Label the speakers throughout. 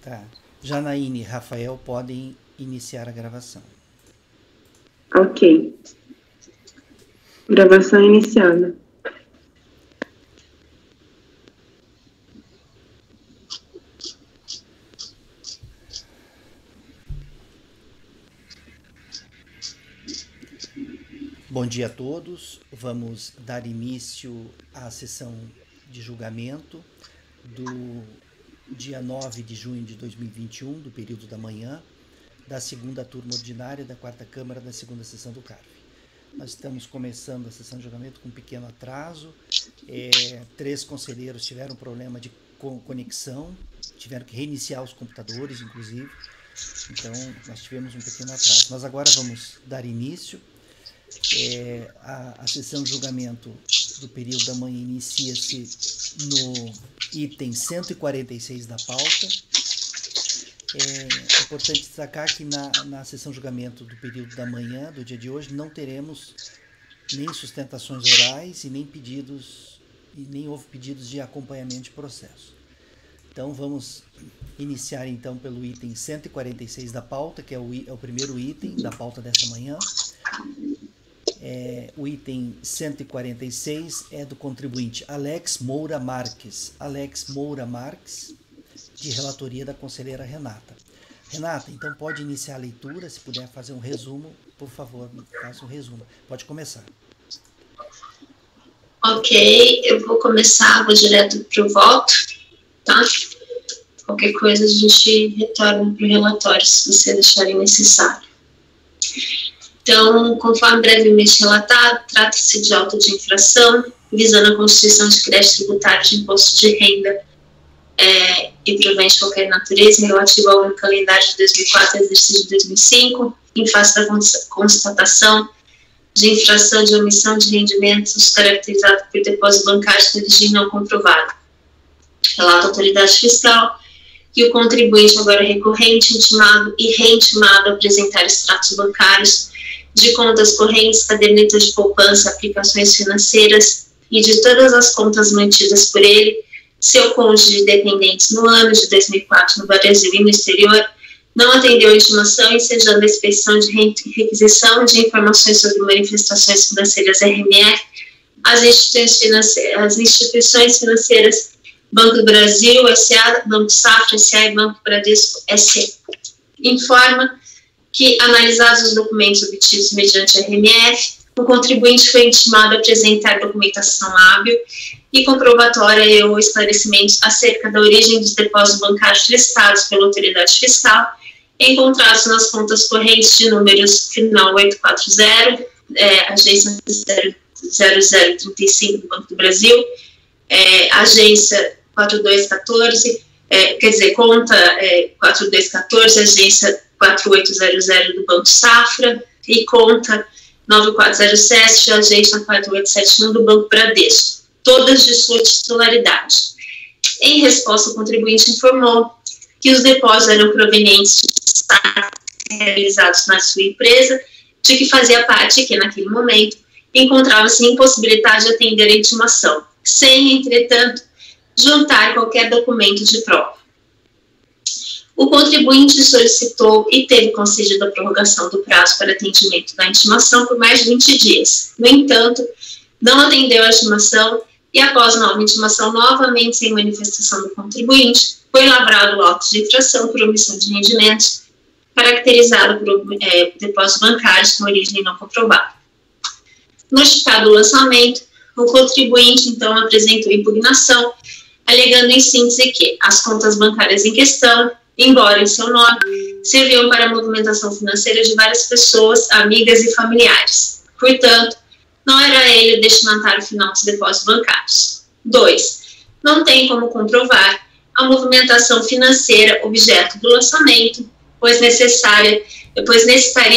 Speaker 1: Tá. Janaíne e Rafael podem iniciar a gravação.
Speaker 2: Ok. Gravação iniciada.
Speaker 1: Bom dia a todos. Vamos dar início à sessão de julgamento do dia 9 de junho de 2021, do período da manhã, da segunda turma ordinária da quarta Câmara da segunda sessão do CARF. Nós estamos começando a sessão de julgamento com um pequeno atraso. 3 conselheiros tiveram problema de conexão, tiveram que reiniciar os computadores, inclusive. Então, nós tivemos um pequeno atraso. Nós agora vamos dar início. A sessão de julgamento do período da manhã inicia-se no item 146 da pauta. É importante destacar que na sessão de julgamento do período da manhã, do dia de hoje, não teremos nem sustentações orais e nem houve pedidos de acompanhamento de processo. Então, vamos iniciar então pelo item 146 da pauta, que é o primeiro item da pauta dessa manhã. O item 146 é do contribuinte Alex Moura Marques. Alex Moura Marques, de relatoria da conselheira Renata. Renata, então pode iniciar a leitura, se puder fazer um resumo, por favor, faça um resumo. Pode começar.
Speaker 3: Ok, eu vou direto para o voto, tá? Qualquer coisa a gente retorna para o relatório, se você acharem necessário. Então, conforme brevemente relatado, trata-se de auto de infração, visando a constituição de crédito tributário de imposto de renda e provém de qualquer natureza, relativo ao ano calendário de 2004 e exercício de 2005, em face da constatação de infração de omissão de rendimentos caracterizado por depósito bancário de origem não comprovada. Relata a autoridade fiscal que o contribuinte, agora recorrente, intimado e reintimado a apresentar extratos bancários de contas correntes, cadernetas de poupança, aplicações financeiras e de todas as contas mantidas por ele, seu cônjuge e dependentes no ano de 2004 no Brasil e no exterior, não atendeu a intimação, ensejando a expedição de requisição de informações sobre manifestações financeiras RMF, as instituições financeiras Banco do Brasil, S.A., Banco Safra, S.A. e Banco Bradesco, S.A. Informa que, analisados os documentos obtidos mediante RMF, o contribuinte foi intimado a apresentar documentação hábil e comprobatória ou esclarecimentos acerca da origem dos depósitos bancários listados pela autoridade fiscal, encontrados nas contas correntes de números final 840, agência 0035 do Banco do Brasil, agência 4214, conta 4214, agência 4800 do Banco Safra e conta 9407, agência 4871 do Banco Bradesco, todas de sua titularidade. Em resposta, o contribuinte informou que os depósitos eram provenientes de destaques realizados na sua empresa, de que fazia parte e que, naquele momento, encontrava-se impossibilidade de atender a intimação, sem, entretanto, juntar qualquer documento de prova. O contribuinte solicitou e teve concedida a prorrogação do prazo para atendimento da intimação por mais de 20 dias. No entanto, não atendeu a intimação e, após nova intimação, novamente sem manifestação do contribuinte, foi lavrado o auto de infração por omissão de rendimentos, caracterizado por depósitos bancários com origem não comprovada. Notificado o lançamento, o contribuinte, então, apresentou impugnação, alegando em síntese que as contas bancárias em questão, embora em seu nome, serviam para a movimentação financeira de várias pessoas, amigas e familiares. Portanto, não era ele o destinatário final dos depósitos bancários. 2. Não tem como comprovar a movimentação financeira objeto do lançamento, pois necessitaria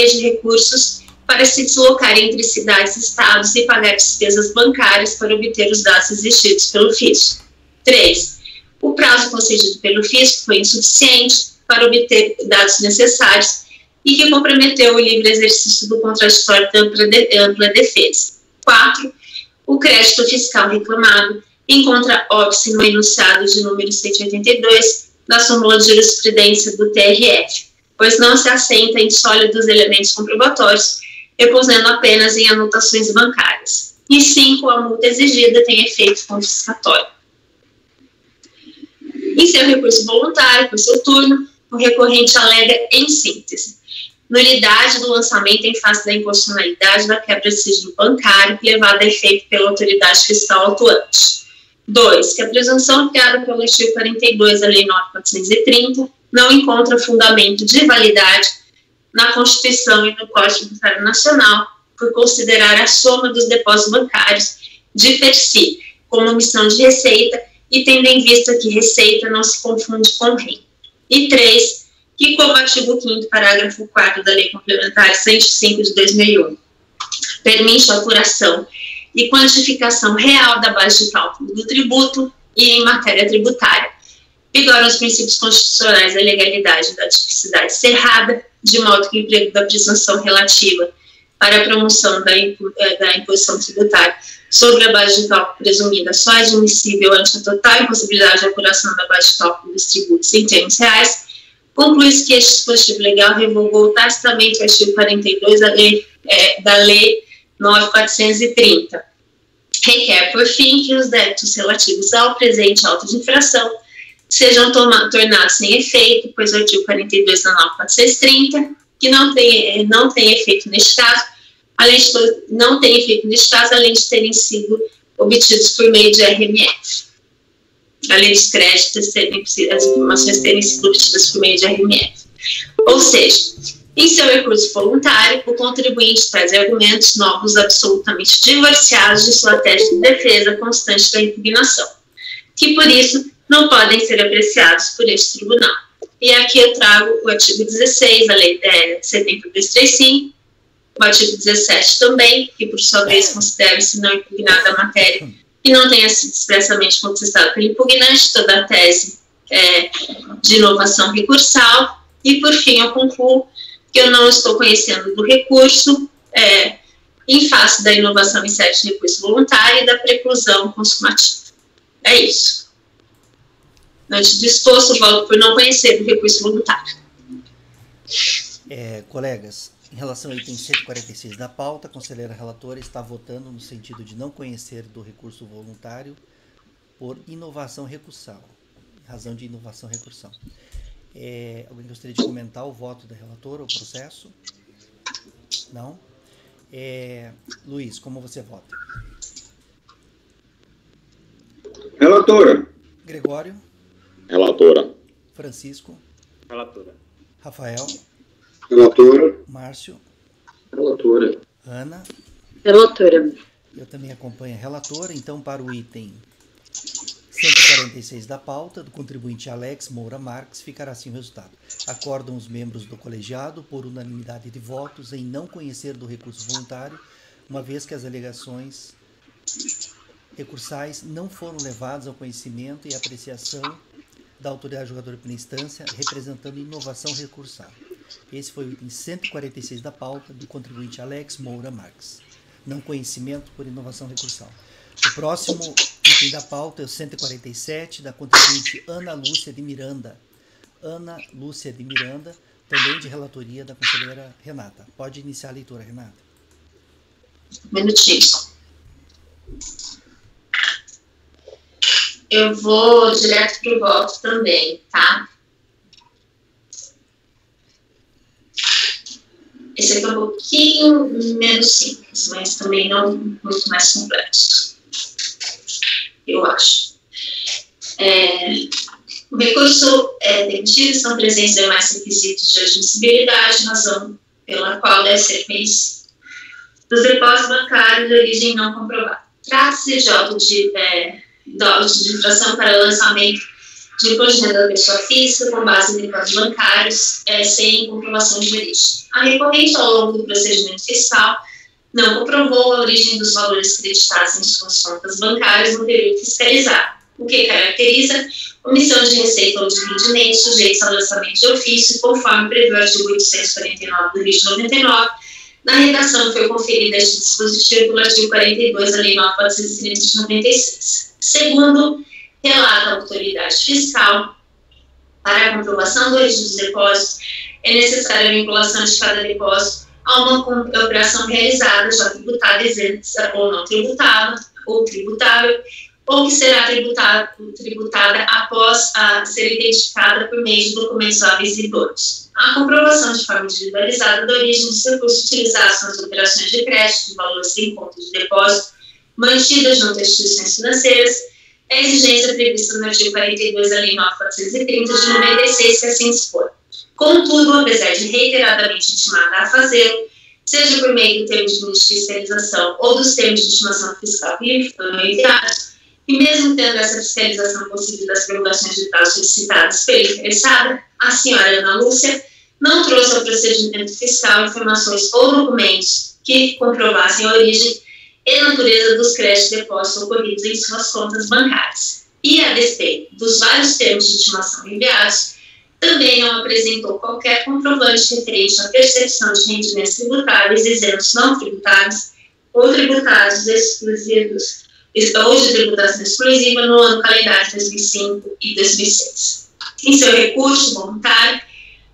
Speaker 3: de recursos para se deslocar entre cidades e estados e pagar despesas bancárias para obter os dados exigidos pelo fisco. 3. O prazo concedido pelo fisco foi insuficiente para obter dados necessários e que comprometeu o livre exercício do contraditório da ampla defesa. 4. O crédito fiscal reclamado encontra óbice no enunciado de número 182 da súmula de jurisprudência do TRF, pois não se assenta em sólidos elementos comprobatórios, repousando apenas em anotações bancárias. E 5, a multa exigida tem efeito confiscatório. Em seu recurso voluntário, por seu turno, o recorrente alega, em síntese, nulidade do lançamento em face da inconstitucionalidade da quebra de sigilo bancário levada a efeito pela autoridade fiscal atuante. 2. Que a presunção criada pelo artigo 42 da Lei 9.430 não encontra fundamento de validade na Constituição e no Código Tributário Nacional por considerar a soma dos depósitos bancários de per si como omissão de receita e tendo em vista que receita não se confunde com renda. E 3. Que, como artigo 5º, parágrafo 4º da Lei Complementar 105 de 2001, permite a apuração e quantificação real da base de cálculo do tributo e em matéria tributária, vigoram os princípios constitucionais da legalidade e da tipicidade cerrada, de modo que o emprego da presunção relativa para a promoção da imposição tributária sobre a base de cálculo presumida só é admissível ante a total impossibilidade de apuração da base de cálculo dos tributos em termos reais, conclui-se que este dispositivo legal revogou tacitamente o artigo 42 da Lei 9.430. Requer, por fim, que os débitos relativos ao presente auto de infração sejam tornados sem efeito, pois o artigo 42 da 9.430, que não tem efeito neste caso, além de terem sido obtidos por meio de RMF. Além dos créditos, as informações terem sido obtidas por meio de RMF. Ou seja, em seu recurso voluntário, o contribuinte traz argumentos novos absolutamente divorciados de sua tese de defesa constante da impugnação, que por isso não podem ser apreciados por este tribunal. E aqui eu trago o artigo 16 da Lei 70.235, o artigo 17 também, que por sua vez considera-se não impugnada a matéria e não tenha sido expressamente contestada pelo impugnante, toda a tese de inovação recursal. E por fim eu concluo que eu não estou conhecendo do recurso em face da inovação em sede de recurso voluntário e da preclusão consumativa. É isso. Antes do exposto, volto por não conhecer do recurso voluntário.
Speaker 1: Colegas, em relação ao item 146 da pauta, a conselheira relatora está votando no sentido de não conhecer do recurso voluntário por inovação recursal, razão de inovação recursal. Alguém gostaria de comentar o voto da relatora, o processo? Não? Luiz, como você vota?
Speaker 2: Relatora.
Speaker 1: Gregório?
Speaker 2: Relatora.
Speaker 1: Francisco?
Speaker 4: Relatora.
Speaker 1: Rafael?
Speaker 2: Relatora.
Speaker 1: Márcio?
Speaker 2: Relatora.
Speaker 1: Ana?
Speaker 5: Relatora.
Speaker 1: Eu também acompanho a relatora, então para o item 146 da pauta, do contribuinte Alex Moura Marques, ficará assim o resultado. Acordam os membros do colegiado, por unanimidade de votos, em não conhecer do recurso voluntário, uma vez que as alegações recursais não foram levadas ao conhecimento e apreciação da autoridade julgadora pela instância, representando inovação recursal. Esse foi o item 146 da pauta, do contribuinte Alex Moura Marques. Não conhecimento por inovação recursal. O próximo item da pauta é o 147, da contribuinte Ana Lúcia de Miranda. Ana Lúcia de Miranda, também de relatoria da conselheira Renata. Pode iniciar a leitura, Renata.
Speaker 3: Um minutinho. Eu vou direto para o voto também, tá? Esse aqui é um pouquinho menos simples, mas também não muito mais complexo, eu acho. O recurso demitido estão presentes demais requisitos de admissibilidade, razão pela qual deve ser conhecido. Dos depósitos bancários de origem não comprovada. Trata-se de auto de infração para lançamento de imposto de renda da pessoa física com base em depósitos bancários sem comprovação de origem. A recorrente, ao longo do procedimento fiscal, não comprovou a origem dos valores creditados em suas contas bancárias no período fiscalizado, o que caracteriza omissão de receita ou de rendimentos sujeitos ao lançamento de ofício, conforme prevê o artigo 849 do RIT 99, na redação que foi conferida a este dispositivo pelo artigo 42 da Lei 9.430 de 96. Segundo relata a autoridade fiscal, Para a comprovação da origem dos depósitos, é necessária a vinculação de cada depósito a uma operação realizada, já tributada, isenta ou não tributada, ou tributável, ou que será tributada após ser identificada por meio de documentos hábeis e idôneos. A comprovação de forma individualizada da origem dos recursos utilizados nas operações de crédito de valores sem conta de depósito mantidas junto às instituições financeiras é a exigência prevista no artigo 42 da Lei 9.430 de 96, que assim dispõe. Contudo, apesar de reiteradamente intimada a fazê-lo, seja por meio do termo de fiscalização ou dos termos de estimação fiscal que foram enviados, e mesmo tendo essa fiscalização concedida das prerrogações de prazo solicitadas pela interessada, a senhora Ana Lúcia não trouxe ao procedimento fiscal informações ou documentos que comprovassem a origem e natureza dos créditos e depósitos ocorridos em suas contas bancárias. E, a despeito dos vários termos de estimação enviados, também não apresentou qualquer comprovante referente à percepção de rendimentos tributáveis, isentos não tributáveis ou tributários exclusivos, ou de tributação exclusiva no ano calendário 2005 e 2006. Em seu recurso voluntário,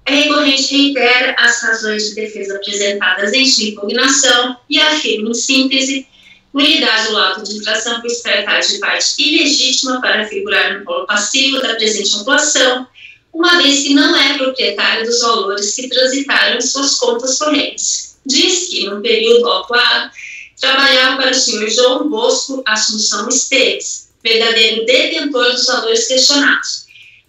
Speaker 3: a recorrente reitera as razões de defesa apresentadas em sua impugnação e afirma, em síntese, nulidade do auto de infração por se tratar de parte ilegítima para figurar no polo passivo da presente autuação, uma vez que não é proprietário dos valores que transitaram em suas contas correntes. Diz que, no período autuado, trabalhava para o senhor João Bosco Assunção Esteves, verdadeiro detentor dos valores questionados.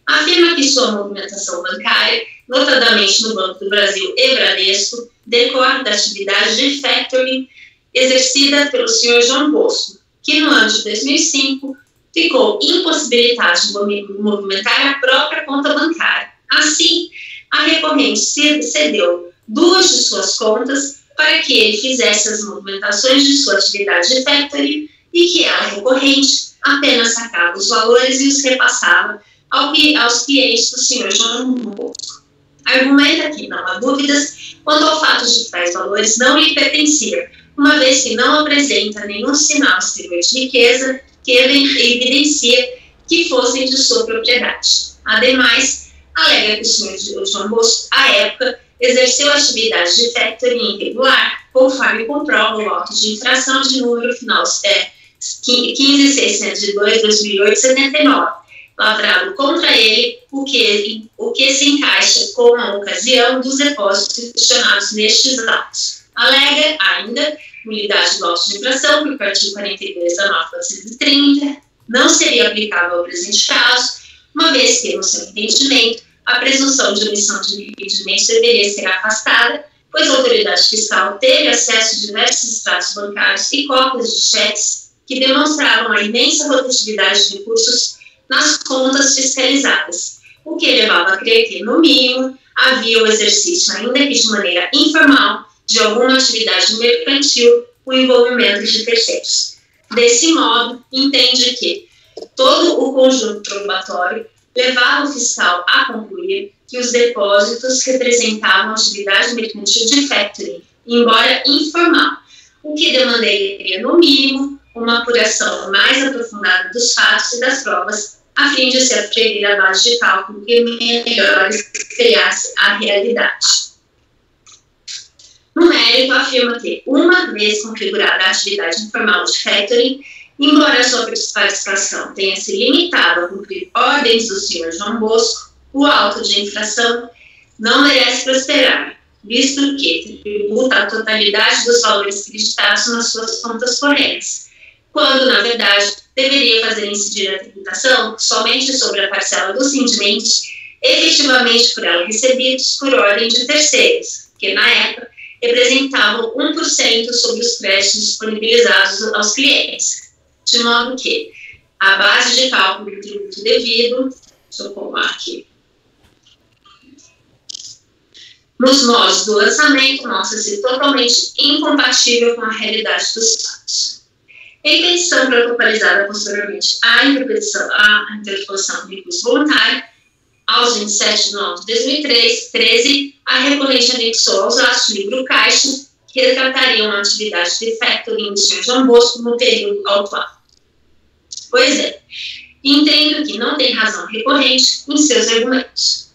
Speaker 3: Afirma que sua movimentação bancária, notadamente no Banco do Brasil e Bradesco, decorre da atividade de factoring exercida pelo senhor João Bosco, que no ano de 2005 ficou impossibilitado de movimentar a própria conta bancária. Assim, a recorrente cedeu 2 de suas contas para que ele fizesse as movimentações de sua atividade de factoring e que ela, recorrente, apenas sacava os valores e os repassava aos clientes do senhor João Bosco. Argumenta que não há dúvidas quanto ao fato de que tais valores não lhe pertenciam, uma vez que não apresenta nenhum sinal exterior de riqueza que evidencia que fossem de sua propriedade. Ademais, alega que o senhor João Bosco, à época, exerceu a atividade de factoring irregular, conforme comprova o auto de infração de número final 15.602/2008-79, lavrado contra ele, o que se encaixa com a ocasião dos depósitos questionados nestes autos. Alega ainda nulidade do auto de infração, porque o artigo 42 da 9.430 não seria aplicável ao presente caso, uma vez que, no seu entendimento, a presunção de omissão de impedimentos deveria ser afastada, pois a autoridade fiscal teve acesso a diversos extratos bancários e cópias de cheques que demonstravam a imensa rotatividade de recursos nas contas fiscalizadas, o que levava a crer que, no mínimo, havia o exercício, ainda que de maneira informal, de alguma atividade mercantil, o envolvimento de terceiros. Desse modo, entende que todo o conjunto probatório levava o fiscal a concluir que os depósitos representavam atividade mercantil de factoring, embora informal, o que demandaria, no mínimo, uma apuração mais aprofundada dos fatos e das provas, a fim de se aferir a base de cálculo que melhor criasse a realidade. No mérito, afirma que, uma vez configurada a atividade informal de factoring, embora a sua participação tenha se limitado a cumprir ordens do senhor João Bosco, o auto de infração não merece prosperar, visto que tributa a totalidade dos valores creditados nas suas contas correntes, quando, na verdade, deveria fazer incidir a tributação somente sobre a parcela dos rendimentos efetivamente por ela recebidos por ordem de terceiros, que, na época, representavam 1% sobre os créditos disponibilizados aos clientes, de modo que a base de cálculo do tributo devido, deixa eu pôr aqui, nos moldes do lançamento, mostra-se totalmente incompatível com a realidade dos fatos. Em petição protocolizada posteriormente à interposição do recurso voluntário, aos 27 de novembro de 2013, a recorrente anexou aos atos o livro caixa, que retratariam a atividade de factoring do Sr. João Bosco no período autuado. Pois é, entendo que não tem razão recorrente em seus argumentos.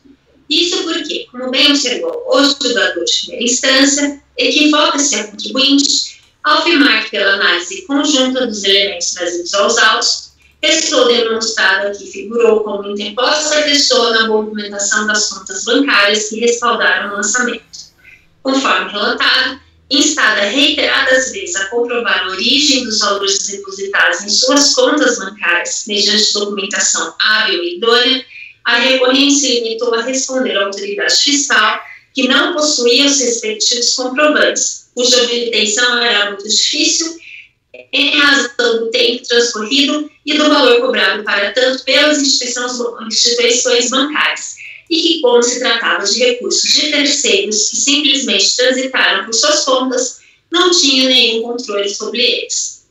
Speaker 3: Isso porque, como bem observou o julgador de primeira instância, equivoca-se a contribuinte ao afirmar que, pela análise conjunta dos elementos trazidos aos autos, restou demonstrada que figurou como interposta pessoa na movimentação das contas bancárias que respaldaram o lançamento. Conforme relatado, instada reiteradas vezes a comprovar a origem dos valores depositados em suas contas bancárias, mediante documentação hábil e idônea, a recorrente se limitou a responder à autoridade fiscal que não possuía os respectivos comprovantes, cuja obtenção era muito difícil em razão do tempo transcorrido e do valor cobrado para tanto pelas instituições bancárias, e que, como se tratava de recursos de terceiros que simplesmente transitaram por suas contas, não tinha nenhum controle sobre eles.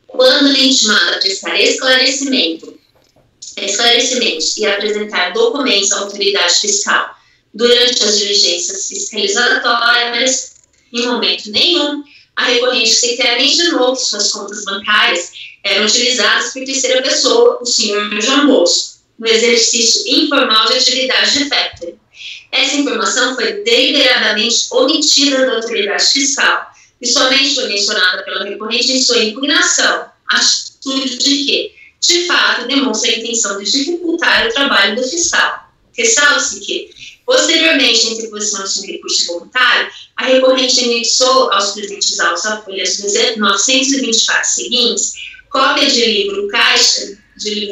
Speaker 3: Quando intimada a prestar esclarecimentos e apresentar documentos à autoridade fiscal durante as diligências fiscalizatórias, em momento nenhum, a recorrente sequer mencionou que suas contas bancárias eram utilizadas por terceira pessoa, o senhor João Bosco, no exercício informal de atividade de factoring. Essa informação foi deliberadamente omitida da autoridade fiscal e somente foi mencionada pela recorrente em sua impugnação, atitude de que, de fato, demonstra a intenção de dificultar o trabalho do fiscal. Ressalve-se que, posteriormente à interposição de um recurso voluntário, a recorrente anexou aos presentes autos a folhas 924 seguintes cópia de livros caixa de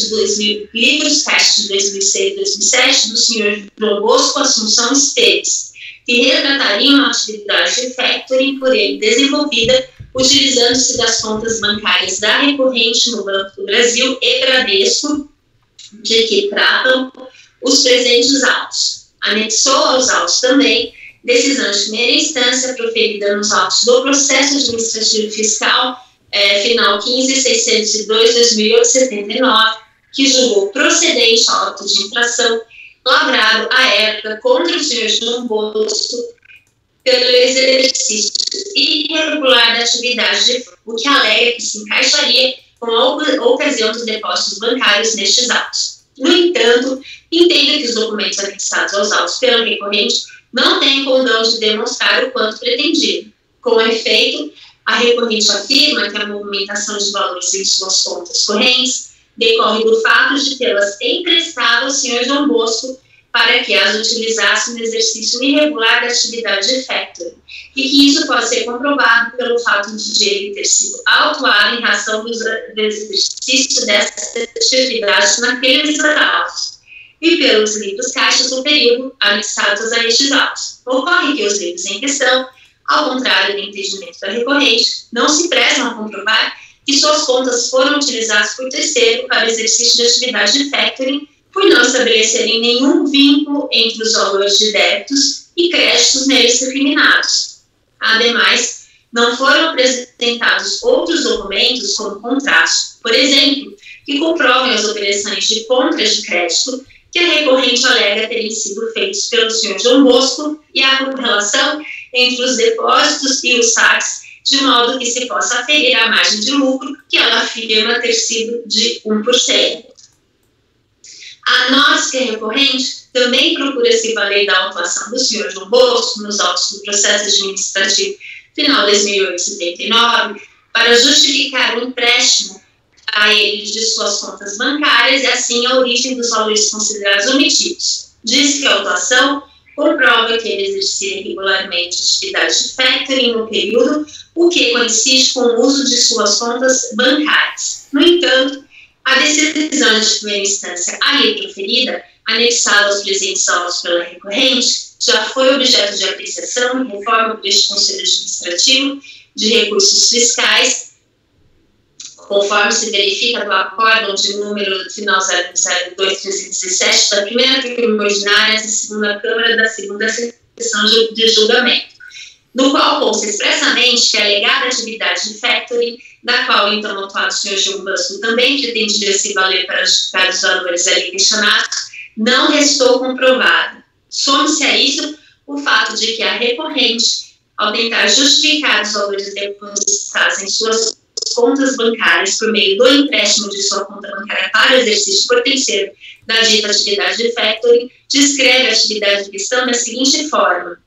Speaker 3: 2006 e 2007 do senhor João Bosco Assunção Esteves, que retratariam a atividade de factoring por ele desenvolvida, utilizando-se das contas bancárias da recorrente no Banco do Brasil e Bradesco, de que tratam os presentes autos. Anexou aos autos também decisão de primeira instância proferida nos autos do processo administrativo fiscal final 15.602/2008-79, que julgou procedente o auto de infração lavrado à época contra o senhor João Bosco pelo exercício irregular da atividade, o que alega que se encaixaria com a ocasião dos depósitos bancários nestes autos. No entanto, entendo que os documentos anexados aos autos pela recorrente não têm condão de demonstrar o quanto pretendido. Com efeito, a recorrente afirma que a movimentação de valores em suas contas correntes decorre do fato de tê-las emprestado ao senhor João Bosco para que as utilizasse no exercício irregular da atividade de factoring, e que isso pode ser comprovado pelo fato de ele ter sido autuado em razão do exercício dessa atividade naqueles autos, e pelos livros caixas do período anexados a estes autos. Ocorre que os livros em questão, ao contrário do entendimento da recorrente, não se prestam a comprovar que suas contas foram utilizadas por terceiro para o exercício de atividade de factoring, por não estabelecerem nenhum vínculo entre os valores de débitos e créditos neles recriminados. Ademais, não foram apresentados outros documentos como contraste, por exemplo, que comprovem as operações de compras de crédito que a recorrente alega terem sido feitos pelo senhor João Bosco e a correlação entre os depósitos e os saques, de modo que se possa aferir a margem de lucro que ela afirma ter sido de 1%. A nós, que é recorrente, também procura se valer da autuação do senhor João Bosco nos autos do processo administrativo final 2008-79 para justificar o empréstimo a ele de suas contas bancárias e assim a origem dos valores considerados omitidos. Diz que a autuação comprova que ele exercia regularmente atividade de factoring no período, o que coincide com o uso de suas contas bancárias. No entanto, a decisão de primeira instância ali proferida, anexada aos presentes autos pela recorrente, já foi objeto de apreciação e reforma por este Conselho Administrativo de Recursos Fiscais, conforme se verifica do acórdão de número final 002-317 da primeira turma ordinária da segunda Câmara da segunda sessão de julgamento, no qual consta expressamente que a alegada atividade de factoring, da qual então o autuado senhor João Bosco também pretendia se valer para justificar os valores ali questionados, não restou comprovada. Some-se a isso o fato de que a recorrente ao tentar justificar os valores depositados em suas contas bancárias por meio do empréstimo de sua conta bancária para o exercício por terceiro da dita atividade de factoring, descreve a atividade em questão da seguinte forma.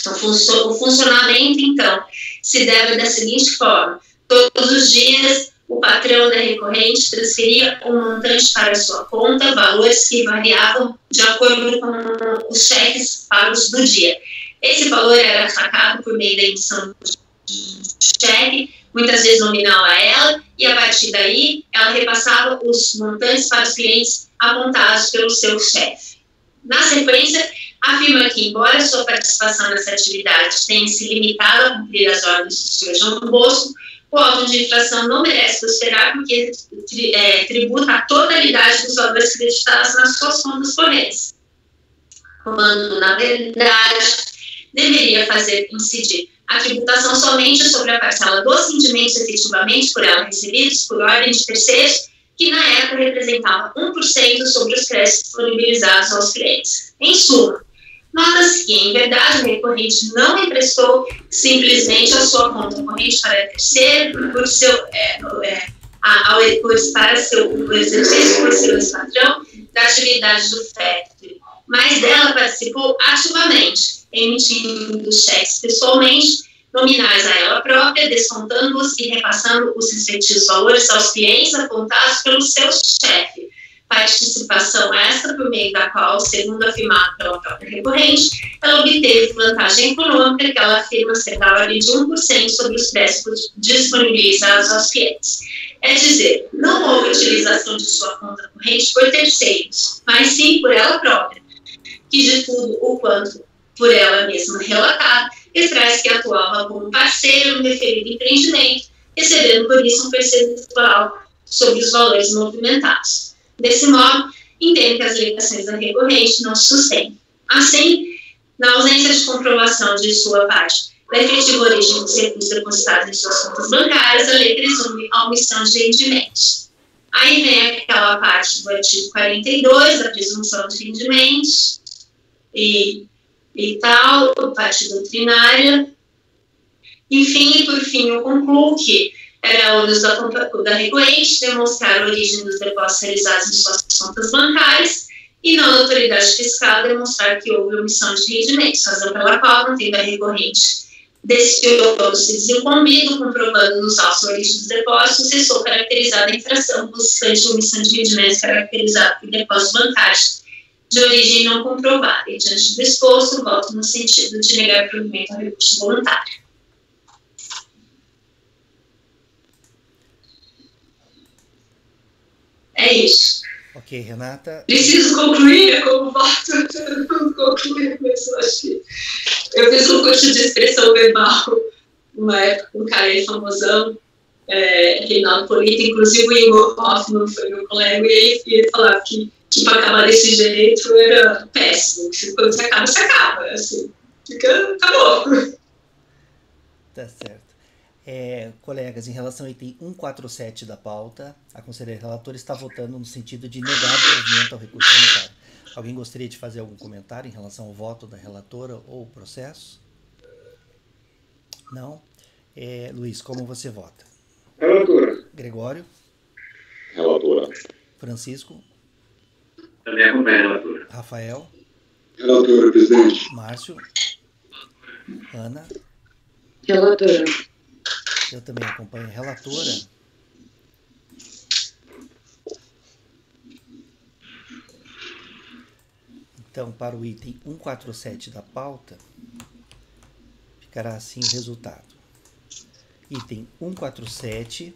Speaker 3: O funcionamento, então, se deve da seguinte forma. Todos os dias, o patrão da recorrente transferia um montante para a sua conta, valores que variavam de acordo com os cheques pagos do dia. Esse valor era sacado por meio da emissão de cheque, muitas vezes nominal a ela, e a partir daí ela repassava os montantes para os clientes apontados pelo seu chefe. Na sequência, afirma que, embora sua participação nessa atividade tenha se limitado a cumprir as ordens do Sr. João Bosco, o auto de infração não merece prosperar porque tributa a totalidade dos valores creditados nas suas contas correntes, quando, na verdade, deveria fazer incidir a tributação somente sobre a parcela dos rendimentos efetivamente por ela recebidos por ordem de terceiros, que na época representava 1% sobre os créditos disponibilizados aos clientes. Em suma, nota-se que, em verdade, o recorrente não emprestou simplesmente a sua conta corrente para terceiro por seu, o exercício por seu ex-patrão da atividade do factoring, mas dela participou ativamente, emitindo cheques pessoalmente, nominais a ela própria, descontando-os e repassando os respectivos valores aos clientes apontados pelo seu chefe. Participação esta por meio da qual, segundo afirmado pela própria recorrente, ela obteve vantagem econômica que ela afirma ser da ordem de 1% sobre os créditos disponibilizados aos clientes. É dizer, não houve utilização de sua conta corrente por terceiros, mas sim por ela própria, que de tudo o quanto por ela mesma relatado, extrai que atuava como parceiro no referido empreendimento, recebendo por isso um percentual sobre os valores movimentados. Desse modo, entende que as alegações da recorrente não se sustentam. Assim, na ausência de comprovação de sua parte da efetiva origem dos recursos depositados em suas contas bancárias, a lei presume a omissão de rendimentos. Aí vem aquela parte do artigo 42, da presunção de rendimentos, e tal, parte doutrinária. Enfim, por fim, eu concluo que era ônus da recorrente demonstrar a origem dos depósitos realizados em suas contas bancárias e não da autoridade fiscal demonstrar que houve omissão de rendimentos, razão pela qual, não tendo a recorrente desse ônus se desincumbido, comprovando nos autos a origem dos depósitos, cessou caracterizada a infração consistente de omissão de rendimentos caracterizada por depósitos bancários de origem não comprovada, e diante do exposto, voto no sentido de negar provimento ao recurso voluntário. É isso.
Speaker 1: Ok, Renata.
Speaker 3: Preciso concluir como voto. Eu não concluí, mas eu acho que eu fiz um curso de expressão verbal uma época, um cara aí famosão, Reinaldo Polito, inclusive o Igor Hoffman foi meu colega, e ele falava que para acabar desse jeito era péssimo. Quando você acaba, assim, acabou.
Speaker 1: Tá certo. Colegas, em relação ao item 147 da pauta, a conselheira relatora está votando no sentido de negar o provimento ao recurso voluntário. Alguém gostaria de fazer algum comentário em relação ao voto da relatora ou o processo? Não? Luiz, como você vota?
Speaker 2: Relatora.
Speaker 1: Gregório?
Speaker 2: Relatora.
Speaker 1: Francisco?
Speaker 2: Também acompanha, relatora.
Speaker 1: Rafael?
Speaker 2: Relatora, presidente.
Speaker 1: Márcio? Ana?
Speaker 4: Relatora.
Speaker 1: Eu também acompanho a relatora. Então, para o item 147 da pauta, ficará assim o resultado. Item 147,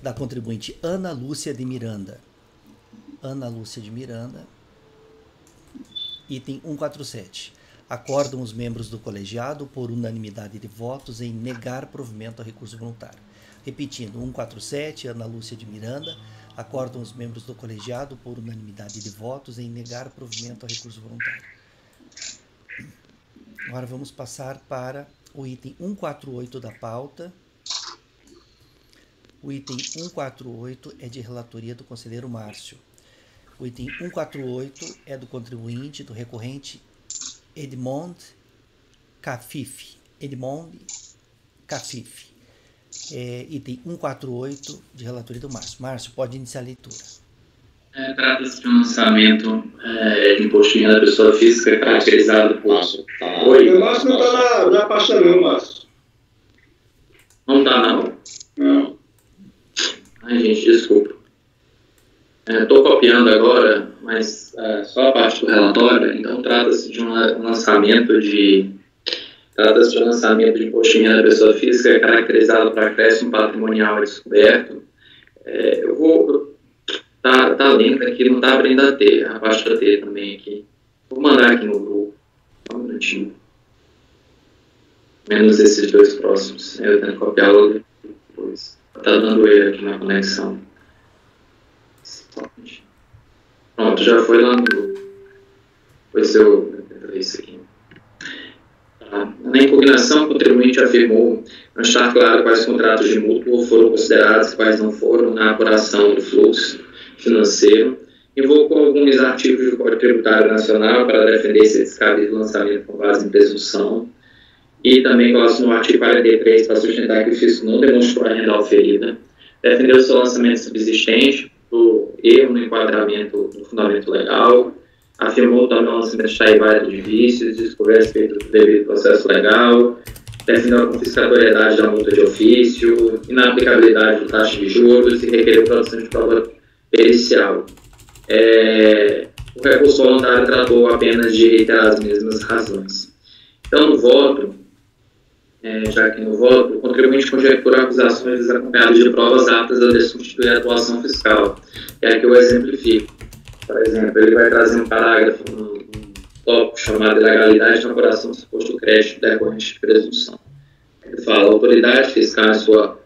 Speaker 1: da contribuinte Ana Lúcia de Miranda. Ana Lúcia de Miranda. Item 147. Acordam os membros do colegiado, por unanimidade de votos, em negar provimento ao recurso voluntário. Repetindo, 147, Ana Lúcia de Miranda. Acordam os membros do colegiado, por unanimidade de votos, em negar provimento ao recurso voluntário. Agora vamos passar para o item 148 da pauta. O item 148 é de relatoria do conselheiro Márcio. O item 148 é do contribuinte, do recorrente Edmond Cafif, Edmond Cafif. Item 148 de relatoria do Márcio. Márcio, pode iniciar a leitura.
Speaker 5: Trata-se de um lançamento de imposto de renda da pessoa física caracterizado por...
Speaker 2: Oi, o Márcio não está na pasta não, Márcio.
Speaker 5: Não está, não?
Speaker 2: Não.
Speaker 5: Ai, gente, desculpa. Estou copiando agora, mas só a parte do relatório. Então, trata-se de um lançamento de imposto de renda da pessoa física caracterizado por acréscimo patrimonial e descoberto. Eu vou... Tá lento aqui, não está abrindo a pasta T também aqui. Vou mandar aqui no grupo. Só um minutinho. Menos esses dois próximos. Eu tenho que copiar logo depois. Está dando erro aqui na conexão. Pronto, já foi lá no grupo. Depois eu vou ver isso aqui. Na impugnação, o contribuinte afirmou não estar claro quais contratos de mútuo foram considerados e quais não foram na apuração do fluxo financeiro, invocou alguns artigos do Código Tributário Nacional para defender esse descabido lançamento com base em presunção, e também relacionou o artigo 43 para sustentar que o fisco não demonstrou a renda oferida, defendeu seu lançamento subsistente por erro no enquadramento do fundamento legal, afirmou também o lançamento de vários de vícios, descobriu a respeito do devido processo legal, defendeu a confiscatoriedade da multa de ofício, inaplicabilidade do taxa de juros e requereu produção de prova pericial. O recurso voluntário tratou apenas de reiterar as mesmas razões. Então, no voto, já que no voto, o contribuinte conjectura acusações desacompanhadas de provas aptas a desconstituir a atuação fiscal. É aqui eu exemplifico. Por exemplo, ele vai trazer um parágrafo, um tópico chamado ilegalidade na apuração do suposto crédito decorrente de presunção. Ele fala, a autoridade fiscal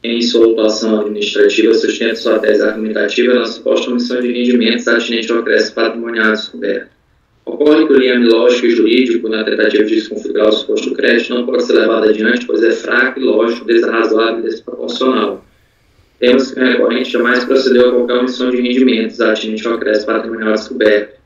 Speaker 5: em sua atuação administrativa sustenta sua tese argumentativa na suposta omissão de rendimentos atinente ao acréscimo patrimonial descoberto. Ocorre que o liame lógico e jurídico na tentativa de desconfigurar o suposto crédito não pode ser levado adiante, pois é fraco, ilógico, desarrazoado e desproporcional. Temos que o recorrente jamais procedeu a qualquer omissão de rendimentos atinente ao acréscimo patrimonial descoberto.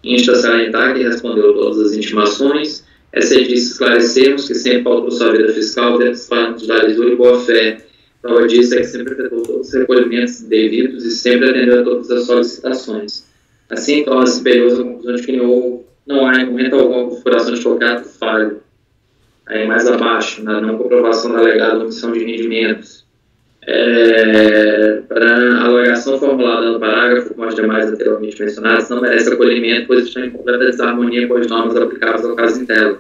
Speaker 5: Insta salientar que respondeu todas as intimações, disse esclarecermos que sempre pautou sua vida fiscal dentro dos parâmetros da lisura e boa-fé. Prova disso é que sempre efetuou todos os recolhimentos devidos e sempre atendeu a todas as solicitações. Assim, torna-se imperiosa a conclusão de que não há em momento alguma configuração de qualquer ato falho. Aí mais abaixo, na não comprovação da alegada omissão de rendimentos. Para a alegação formulada no parágrafo, como as demais anteriormente mencionadas, não merece acolhimento, pois está em completa desarmonia com as normas aplicáveis ao caso em tela.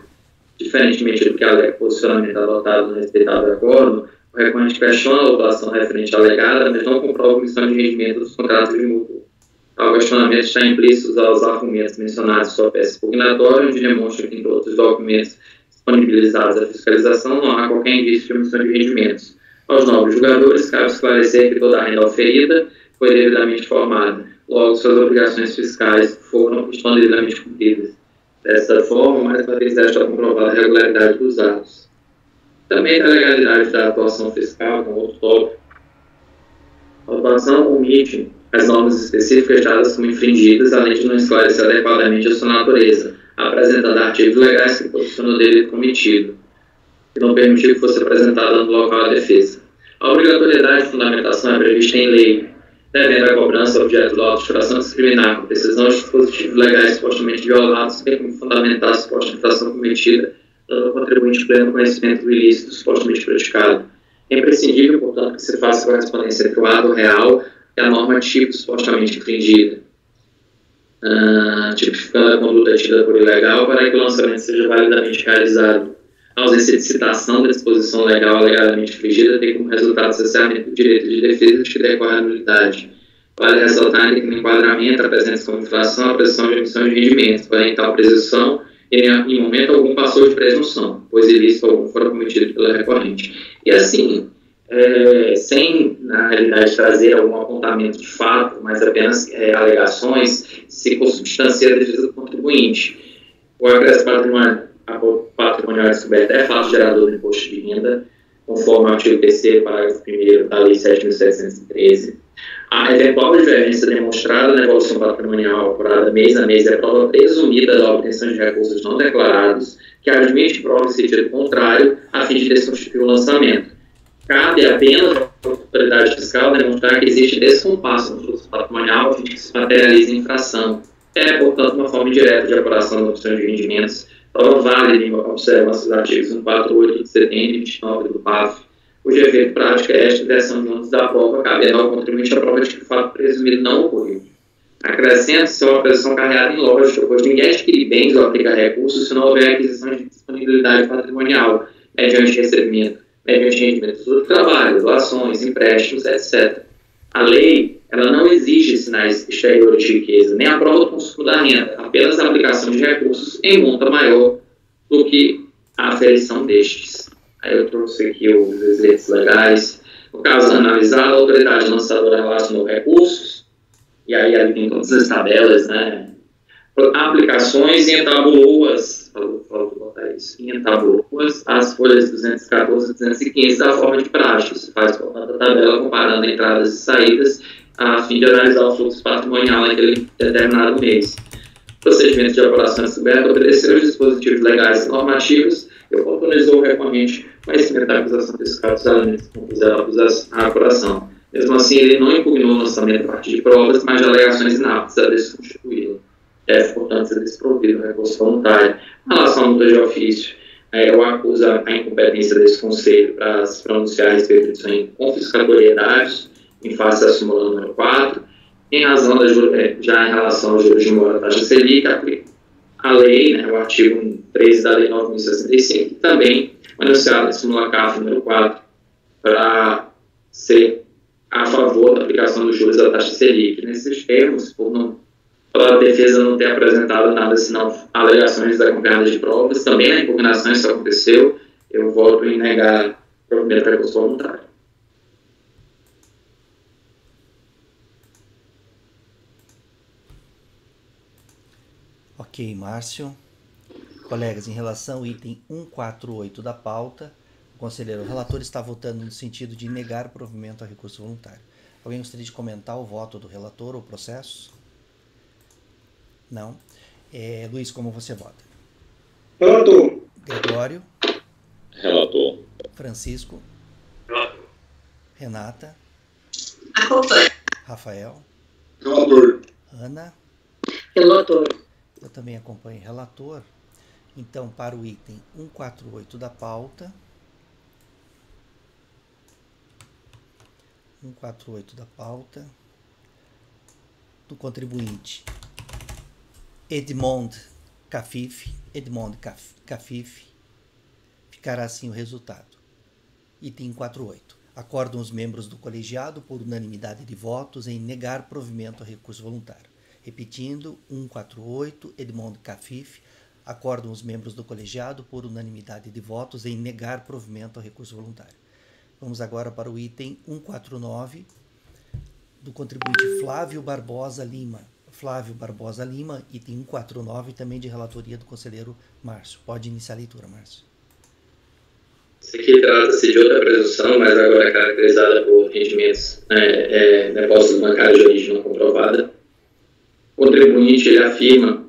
Speaker 5: Diferentemente do que alega o posicionamento adotado no respeitável acordo, o recorrente questiona a atuação referente à alegada, mas não comprova a omissão de rendimento dos contratos de mútuo. Tal questionamento está implícito aos argumentos mencionados em sua peça impugnatória, onde demonstra que em todos os documentos disponibilizados à fiscalização não há qualquer indício de omissão de rendimentos. Aos nobres julgadores, cabe esclarecer que toda a renda oferida foi devidamente formada, logo suas obrigações fiscais estão devidamente cumpridas. Dessa forma, mais uma vez está comprovada a regularidade dos atos. Também a legalidade da atuação fiscal, com outro tópico. A atuação omite as normas específicas dadas como infringidas, além de não esclarecer adequadamente a sua natureza, apresentando artigos legais que posicionam o delito cometido, e não permitiu que fosse apresentada no local da defesa. A obrigatoriedade de fundamentação é prevista em lei, devendo a cobrança objeto da auto-infração discriminar com precisão de dispositivos legais supostamente violados, bem como fundamentar a suposta infração cometida, dando ao contribuinte pleno conhecimento do ilícito supostamente praticado. É imprescindível, portanto, que se faça correspondência entre o ato real e a norma tipo supostamente infringida, tipificando a conduta tida por ilegal para que o lançamento seja validamente realizado. A ausência de citação da disposição legal alegadamente infringida tem como resultado o cessamento do direito de defesa que decorre à nulidade. Vale ressaltar que no enquadramento apresenta-se como infração a presunção de omissão de rendimentos, porém tal presunção em momento algum passou de presunção, pois ilícito algum fora cometido pela recorrente. E assim, sem, na realidade, trazer algum apontamento de fato, mas apenas alegações, se consubstancia a defesa do contribuinte. O acréscimo patrimonial descoberto é fato gerador do imposto de renda, conforme o artigo 3º, parágrafo 1º da Lei 7.713. A eventual divergência demonstrada na evolução patrimonial apurada mês a mês é prova presumida da obtenção de recursos não declarados, que admite prova em sentido contrário, a fim de desconstituir o lançamento. Cabe apenas à autoridade fiscal demonstrar que existe descompasso no fluxo patrimonial, a fim de que se materialize a infração. É, portanto, uma forma indireta de apuração da opção de rendimentos, prova válida em observância dos artigos 148 do CETEM e 29 do PAF, cujo efeito prático é esta inversão de ônus da prova, cabendo ao contribuinte a prova de que o fato presumido não ocorreu. Acrescenta-se uma posição carregada em lógica, pois ninguém adquire bens ou aplica recursos se não houver aquisição de disponibilidade patrimonial, mediante recebimento, mediante rendimentos do trabalho, doações, empréstimos, etc. A lei, ela não exige sinais exteriores de riqueza, nem a prova do consumo da renda, apenas a aplicação de recursos em monta maior do que a aferição destes. Aí eu trouxe aqui os exercícios legais. No caso analisado, a autoridade lançadora relacionou recursos, e aí ali tem todas as tabelas, né? Aplicações e entabulou-as, faltou botar isso, e entabulou-as as folhas 214 e 215 da forma de prática. Se faz por conta da tabela comparando entradas e saídas, a fim de analisar o fluxo patrimonial naquele determinado mês. O procedimento de apuração descoberta obedeceu os dispositivos legais e normativos e oportunizou o recorrente conhecimento da acusação fiscal dos elementos que compuseram a apuração. Mesmo assim, ele não impugnou o lançamento a partir de provas, mas de alegações inaptas a desconstituí-lo. Deve, portanto, ser desprovido o recurso voluntário. Em relação à multa de ofício, eu acuso a incompetência desse conselho para se pronunciar a respeito de sua confiscatoriedade, em face da súmula número 4, em razão da já em relação aos juros de mora taxa Selic, a lei, né, o artigo 13 da Lei 9.065, e também o enunciado da súmula CAF número 4, para ser a favor da aplicação dos juros da taxa Selic. Nesses termos, pela defesa não ter apresentado nada senão alegações acompanhadas de provas, também na impugnação isso aconteceu, eu voto em negar o provimento de recurso voluntário.
Speaker 1: Ok, Márcio. Colegas, em relação ao item 148 da pauta, o conselheiro relator está votando no sentido de negar o provimento a recurso voluntário. Alguém gostaria de comentar o voto do relator ou processo? Não. Luiz, como você vota?
Speaker 2: Relator.
Speaker 1: Gregório?
Speaker 6: Relator.
Speaker 1: Francisco?
Speaker 2: Relator.
Speaker 1: Renata?
Speaker 3: Acompanho.
Speaker 1: Rafael?
Speaker 2: Relator.
Speaker 1: Ana?
Speaker 4: Relator.
Speaker 1: Eu também acompanho relator. Então, para o item 148 da pauta, 148 da pauta, do contribuinte Edmond Cafif, ficará assim o resultado. Item 148. Acordam os membros do colegiado por unanimidade de votos em negar provimento a recurso voluntário. Repetindo, 148, Edmond Cafif, acordam os membros do colegiado por unanimidade de votos em negar provimento a recurso voluntário. Vamos agora para o item 149, do contribuinte Flávio Barbosa Lima. Item 149, também de relatoria do conselheiro Márcio. Pode iniciar a leitura, Márcio.
Speaker 5: Isso aqui trata-se de outra presunção, mas agora caracterizada por rendimentos, depósitos bancários de origem não comprovada. O contribuinte ele afirma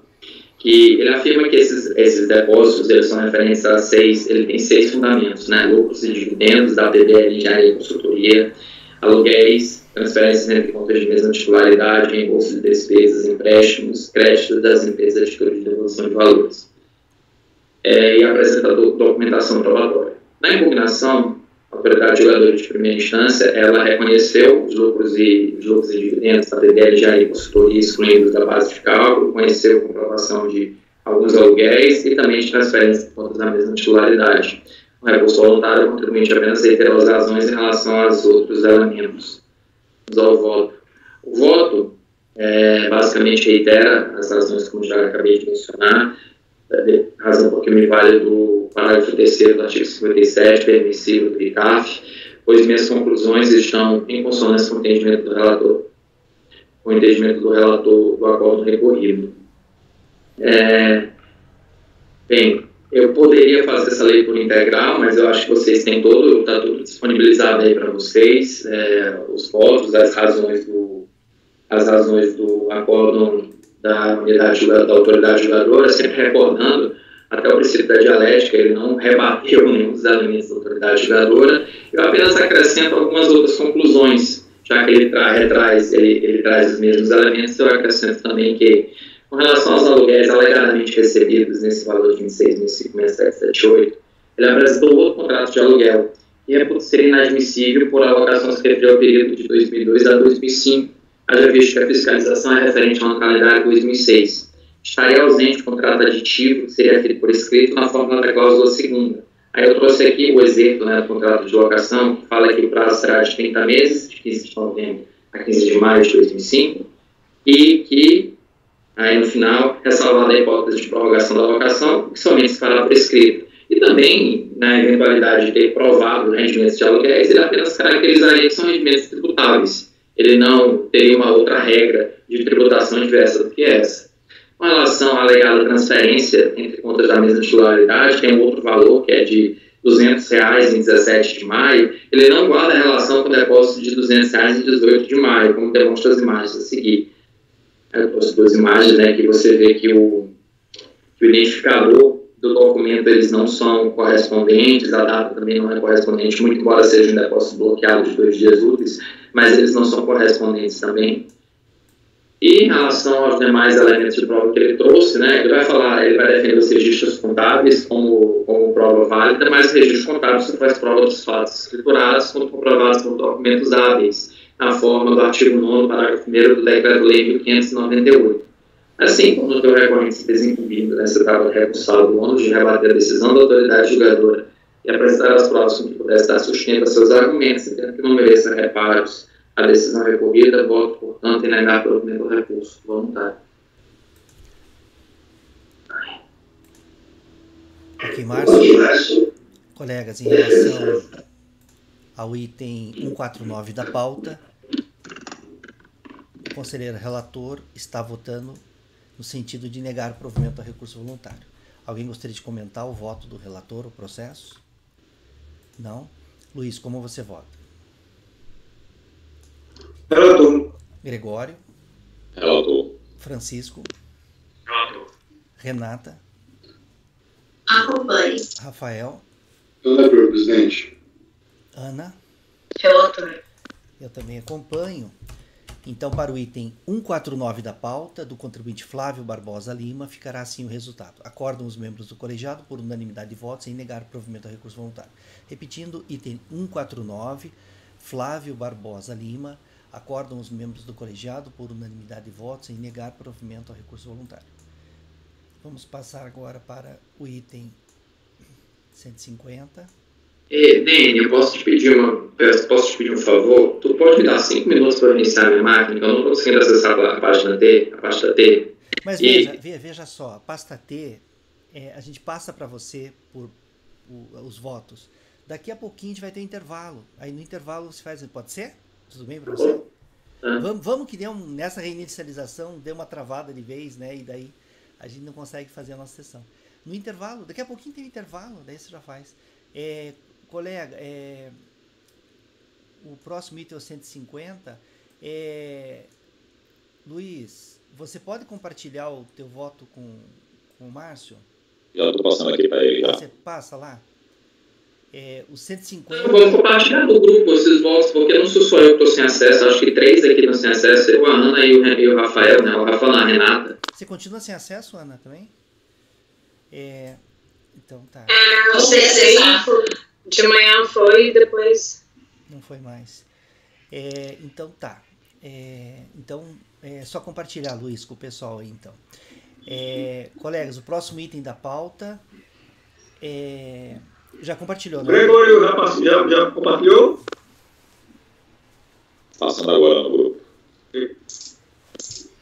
Speaker 5: que esses depósitos eles são referentes ele tem 6 fundamentos, né? Lucros e dividendos da PDL, engenharia e consultoria, aluguéis, transferências entre contas de mesma titularidade, reembolso de despesas, empréstimos, créditos das empresas de atitude de devolução de valores. E apresenta documentação probatória. Na impugnação, a autoridade julgadora de primeira instância, ela reconheceu os lucros e dividendos da PDL, engenharia e consultoria, excluindo da base de cálculo, conheceu a comprovação de alguns aluguéis e também de transferências de contas da mesma titularidade. O recurso voluntário, o contribuinte apenas reiterou as razões em relação aos outros elementos. Vamos ao voto. O voto basicamente reitera as razões como já acabei de mencionar, razão porque me vale do parágrafo 3º do artigo 57, permissivo do ICAF, pois minhas conclusões estão em consonância com o entendimento do relator, do acordo recorrido. eu poderia fazer essa leitura integral, mas eu acho que vocês têm está tudo disponibilizado aí para vocês, os votos, as razões do acórdão da autoridade julgadora, sempre recordando, até o princípio da dialética, ele não rebateu nenhum dos elementos da autoridade julgadora, eu apenas acrescento algumas outras conclusões, já que ele traz os mesmos elementos, eu acrescento também que, com relação aos aluguéis alegadamente recebidos nesse valor de 26.567,78, ele apresentou outro contrato de aluguel, que é por ser inadmissível por alocação se referir ao período de 2002 a 2005, haja visto que a fiscalização é referente ao ano calendário 2006. Estaria ausente o contrato aditivo, que seria feito por escrito na fórmula da cláusula segunda. Aí eu trouxe aqui o exemplo do contrato de locação, que fala que o prazo será de 30 meses, de 15 de novembro a 15 de maio de 2005, e que, aí no final, ressalvada a hipótese de prorrogação da locação, que somente se fará por escrito. E também, na eventualidade de ter provado rendimentos de aluguéis, ele apenas caracterizaria que são rendimentos tributáveis. Ele não teria uma outra regra de tributação diversa do que essa. Com relação à alegada transferência entre contas da mesma titularidade, tem um outro valor que é de R$200 em 17 de maio, ele não guarda relação com o depósito de R$200 em 18 de maio, como demonstram as imagens a seguir. Eu trouxe duas imagens, né, que você vê que o identificador do documento, eles não são correspondentes, a data também não é correspondente, muito embora seja um depósito bloqueado de 2 dias úteis, mas eles não são correspondentes também. E em relação aos demais elementos de prova que ele trouxe, né, ele vai defender os registros contábeis como prova válida, mas os registros contábeis só faz prova dos fatos escriturados quando comprovados por documentos hábeis, na forma do artigo 9º, parágrafo 1º do Decreto-Lei 1598. Assim, quando o teu recorrente se desincumbindo nessa etapa recursal do ônus de rebater a decisão da autoridade julgadora e apresentar as provas com que pudesse dar sustento a seus argumentos, entendendo que não mereça reparos a decisão recorrida, voto, portanto, em negar provimento do recurso voluntário.
Speaker 1: Ok, Márcio. Colegas, em relação ao item 149 da pauta, o conselheiro relator está votando no sentido de negar o provimento ao recurso voluntário. Alguém gostaria de comentar o voto do relator, o processo? Não? Luiz, como você vota?
Speaker 2: Relator.
Speaker 1: Gregório?
Speaker 6: Relator.
Speaker 1: Francisco?
Speaker 2: Relator.
Speaker 1: Renata?
Speaker 3: Acompanhe.
Speaker 1: Rafael?
Speaker 2: Relator, presidente.
Speaker 1: Ana?
Speaker 4: Relator.
Speaker 1: Eu também acompanho. Então, para o item 149 da pauta, do contribuinte Flávio Barbosa Lima, ficará assim o resultado. Acordam os membros do colegiado por unanimidade de votos em negar o provimento ao recurso voluntário. Repetindo, item 149, Flávio Barbosa Lima, acordam os membros do colegiado por unanimidade de votos em negar provimento ao recurso voluntário. Vamos passar agora para o item 150.
Speaker 5: Dene, eu posso te pedir um favor? Tu pode me dar 5 minutos para iniciar a minha máquina, que eu não estou conseguindo acessar a página T.
Speaker 1: Mas veja só, a pasta T, a gente passa para você por os votos. Daqui a pouquinho a gente vai ter intervalo. Aí no intervalo você faz, pode ser? Tudo bem para você? Vamos que nessa reinicialização dê uma travada de vez, né? E daí a gente não consegue fazer a nossa sessão. No intervalo, daqui a pouquinho tem um intervalo, daí você já faz. Colega, o próximo item é o 150. Luiz, você pode compartilhar o teu voto com o Márcio?
Speaker 6: Já estou passando aqui para ele.
Speaker 1: Você passa lá? O 150...
Speaker 5: Eu vou compartilhar no grupo esses votos, porque não sou só eu que estou sem acesso, acho que 3 aqui estão sem acesso, eu, a Ana e o Rafael, né? O Rafael e a Renata.
Speaker 1: Você continua sem acesso, Ana, também? Então tá.
Speaker 4: Não sei se de manhã foi e depois...
Speaker 1: Não foi mais. Então tá. Então, só compartilhar, Luiz, com o pessoal aí, então. Colegas, o próximo item da pauta já compartilhou, né?
Speaker 2: Gregório, já compartilhou?
Speaker 6: Passando agora no grupo.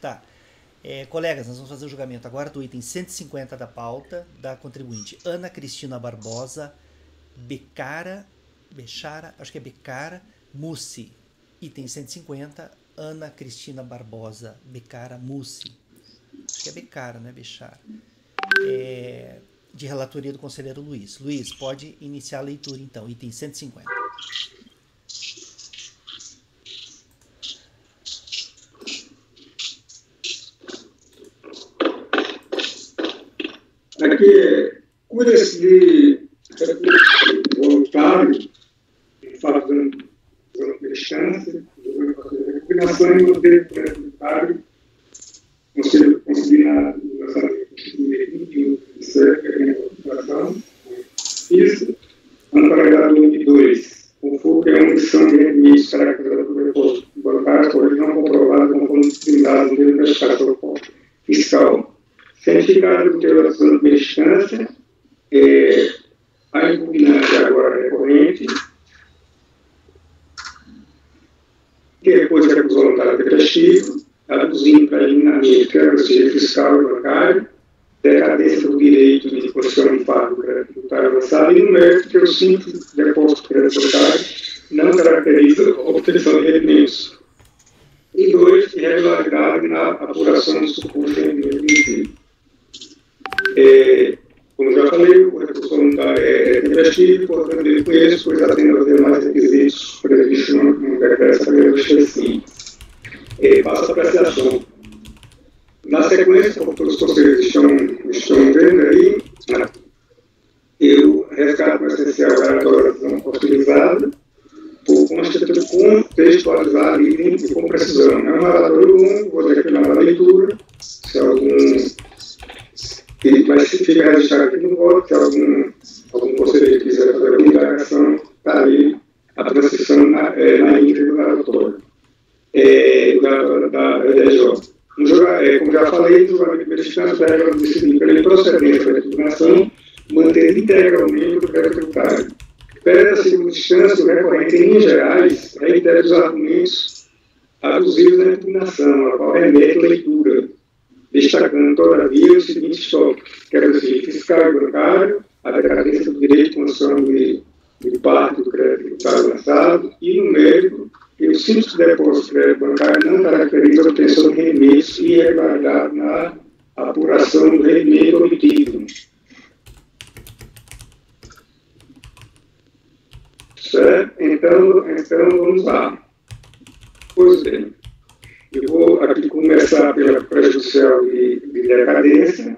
Speaker 1: Tá. Colegas, nós vamos fazer o julgamento agora do item 150 da pauta, da contribuinte Ana Cristina Barbosa Bechara, acho que é Bechara Mussi. Item 150, Ana Cristina Barbosa Bechara Mussi. Acho que é Bechara, não é Bechara. de relatoria do conselheiro Luiz. Luiz, pode iniciar a leitura, então, item 150.
Speaker 2: Aqui, cuida-se de voluntário, fazendo distância, combinação e manter o voluntário, conseguir na constituir cerca isso, amparados de 2, o foco é uma missão de remissão caracterizada por depósito bancário, porém não comprovado com fontes discriminadas de investigação fiscal. Certificado de utilização de distância, a impugnância agora recorrente, que depois que acusou voluntário de castigo, aduzindo para eliminamento, que é o registro fiscal e bancário, decadência do direito de posição de fato do crédito tributário avançado e no mérito que o simples depósito do crédito tributário não caracteriza a obtenção de rendimentos. E 2, irregularidade na apuração do suposto rendimento em si. Como já falei, o recurso voluntário é tempestivo, portanto, ele conhece, pois atende aos demais requisitos previstos no decreto federal. Passa a apreciação. Na sequência, como todos vocês estão vendo aí, eu resgato o essencial da elaboração utilizada por contextualizar e com precisão. É um relatório longo, vou declinar a leitura, se algum... Mas se fica registrado aqui no voto, se algum conselheiro quiser fazer alguma indagação, está aí a transcrição na íntegra do relatório da EDJ. Como já falei, o julgamento de distância deve decidir pela improcedência da impugnação, manter integralmente o crédito tributário. Pede a segunda distância, o recorrente, em linhas gerais, reitera os argumentos aduzidos na impugnação, a qual remete a leitura, destacando, todavia, os seguintes tópicos, que é o registro fiscal e bancário, a decadência do direito de condição de parte do crédito tributário avançado e, no mérito, que o simples depósito de crédito bancário não caracteriza a obtenção de rendimentos e irregularidade na apuração do rendimento obtido. Certo? Então vamos lá. Pois bem, eu vou aqui começar pela prejudicial de decadência,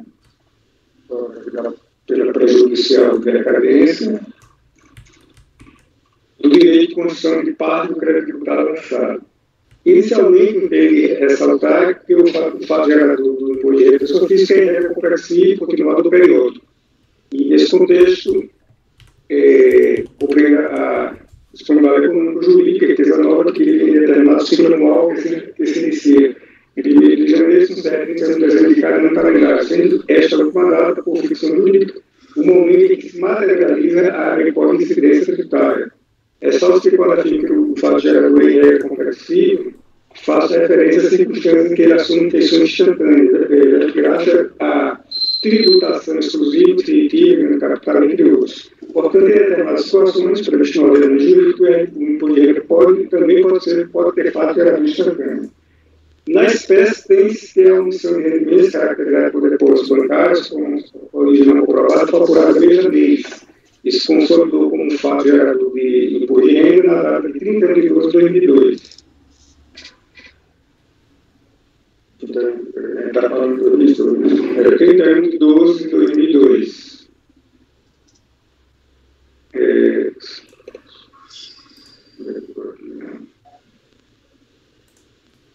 Speaker 2: do direito de condição de parte do crédito tributário avançado. Inicialmente, eu queria ressaltar que o fato gerador do imposto de renda pessoa física é regra compreensiva continuada do período. E, nesse contexto, obriga a disponibilidade econômica jurídica, que é a norma que em determinado ciclo anual que se inicia em 1º de janeiro, se insere em um desenho de cada no calendário, sendo esta mandada por ficção jurídica o momento em que se materializa a hipótese de incidência tributária. É só se qualifica o fato gerador em regra compreensiva, faça referência às circunstâncias em que ele assume intenções instantâneas, graças à tributação exclusiva, definitiva, no capital, entre outros. Portanto, em determinadas situações, previsto no ordenamento jurídico, o imposto de renda pode ter fato gerador instantâneo. Na espécie, tem-se que a omissão de rendimentos caracterizada por depósitos bancários, com origem não comprovada, foi apurada desde mês. Isso consolidou como um fato gerador de imposto de renda na data de 31 de agosto de 2002. Então, está falando disso, era 31 de 12 de 2002.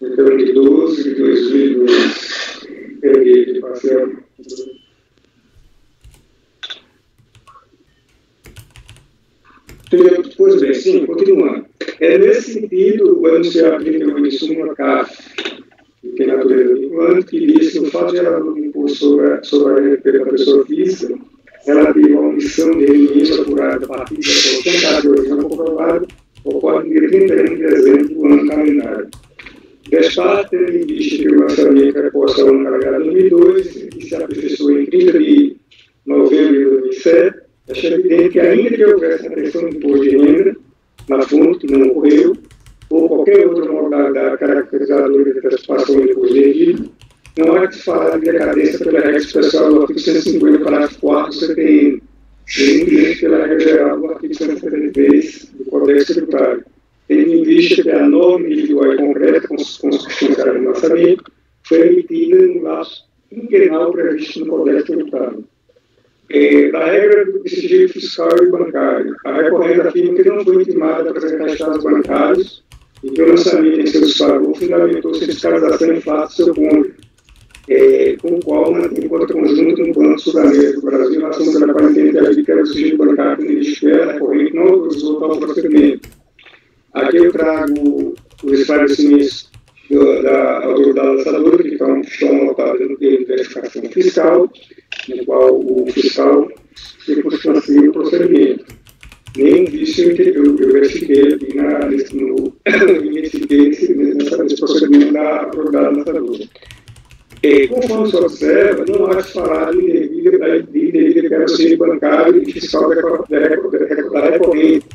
Speaker 2: Então, de 12 de 2002, peguei de parcial. Pois bem, sim, continuando. É nesse sentido o enunciado 38 de súmula CAF, que tem natureza vinculante, que diz que o fato gerador do imposto sobre a RP da pessoa física, relativo à omissão de rendimentos apurada a partir da colocação de origem não comprovada, ocorre no dia 31 de dezembro do ano calendário. Destaque, tendo em vista que o lançamento é posto ao ano calendário 2002 e se aperfeiçoou em 30 de novembro de 2007, acho evidente que, ainda que houvesse atenção do imposto de renda na fonte, que não ocorreu, ou qualquer outra modalidade caracterizadora de antecipação do imposto de rendido, não há que se falar de decadência pela regra especial do artigo 150, parágrafo 4 do CTN, nem pela regra geral do artigo 173 do Código Tributário, tendo em vista que a norma individual e concreta constitucional do orçamento foi emitida no lapso quinquenal previsto no Código Tributário. Da regra do sigilo fiscal e bancário, a recorrente afirma que não foi intimada a apresentar estados bancários e que o lançamento em seu desfavor fundamentou-se em fiscalização em fato do seu cônjuge, com o qual mantém conta conjunta no Banco Sul-América do Brasil, em relação pela qual entende que era o sigilo bancário que existe, a recorrente não autorizou tal procedimento. Aqui eu trago os esclarecimentos da autoridade lançadora, que estão anotados no termo de verificação fiscal, no qual o fiscal circunstancia o procedimento. Nenhum vício eu verifiquei aqui nesse procedimento da autoridade lançadora. Conforme se observa, não há que falar de indevida declaração bancário e fiscal da recorrente,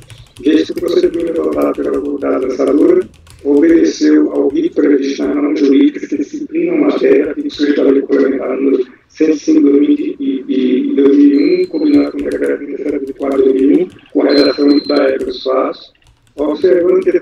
Speaker 2: visto que o procedimento adotado pela autoridade lançadora obedeceu ao rito previsto na norma jurídica que disciplina uma matéria artigo 6 da Lei Complementar número 105 de 2001, combinado com o decreto 37/4 de 2001, com a redação da regra dos fatos, observando que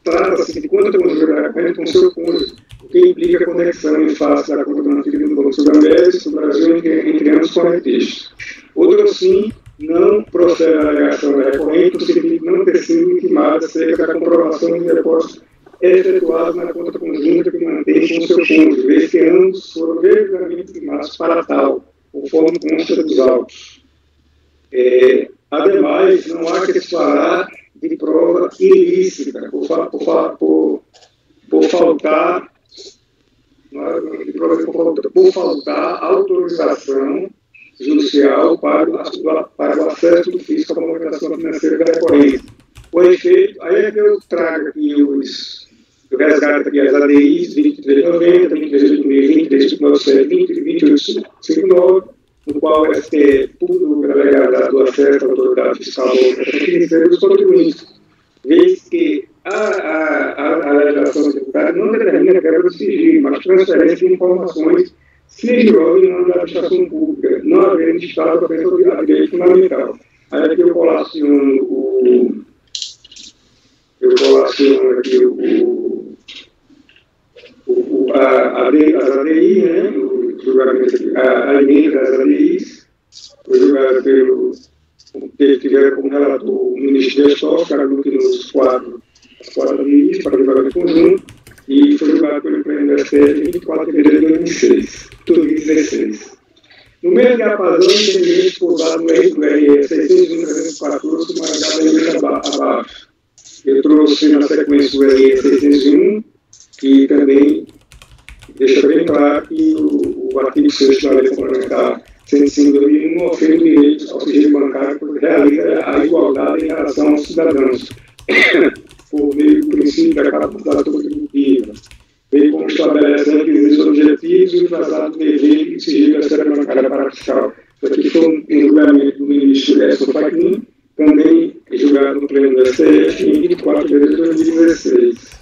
Speaker 2: trata-se de conta conjugal com seu cônjuge, o que implica a conexão em face da conta mantida no Banco Sul-América do Brasil entre ambos correntistas. Outro assim, não procede a alegação da recorrente no sentido de não ter sido intimada acerca da comprovação de depósitos efetuados na conta conjunta que mantém com o seu cônjuge, vez que ambos foram devidamente intimados para tal, conforme consta dos autos. Ademais, não há que se falar de prova ilícita, por faltar autorização judicial para o acesso do fisco à movimentação financeira da recorrente. Com efeito, aí é que eu trago aqui eu resgato aqui as ADIs 2390, 2386, 2397, 2859, no qual o STF, por delegado do acesso à autoridade fiscal financeira dos contribuintes, vez que a legislação tributária não determina a quebra do sigilo, mas transferência de informações sigilosas em nome da administração pública, não havendo Estado para a direito fundamental. Aí aqui eu colaciono aqui as ADI, né, o julgamento aqui, a emenda das ADIs, foi julgada que tiveram como relator o ministro Dias Toffoli, que nos quatro ADIs, para julgamento conjunto, e foi julgado pelo Pleno do STF em 24 de fevereiro de 2016. No meio de apazão, entendimento pousado no RE 601-314, marcado a emenda abaixo. Eu trouxe na sequência do RE 601, que também deixa bem claro que o artigo 6 da Lei Complementar 105/2001 ofende direitos ao sigilo bancário porque realiza a igualdade em relação aos cidadãos, por meio do princípio da capacidade contributiva, bem como estabelece requisitos objetivos e o tratado do dever e sigilo da esfera bancária para fiscal. Isso aqui foi um julgamento do ministro Edson Fachin, também julgado no Pleno do STF em 24 de fevereiro de 2016.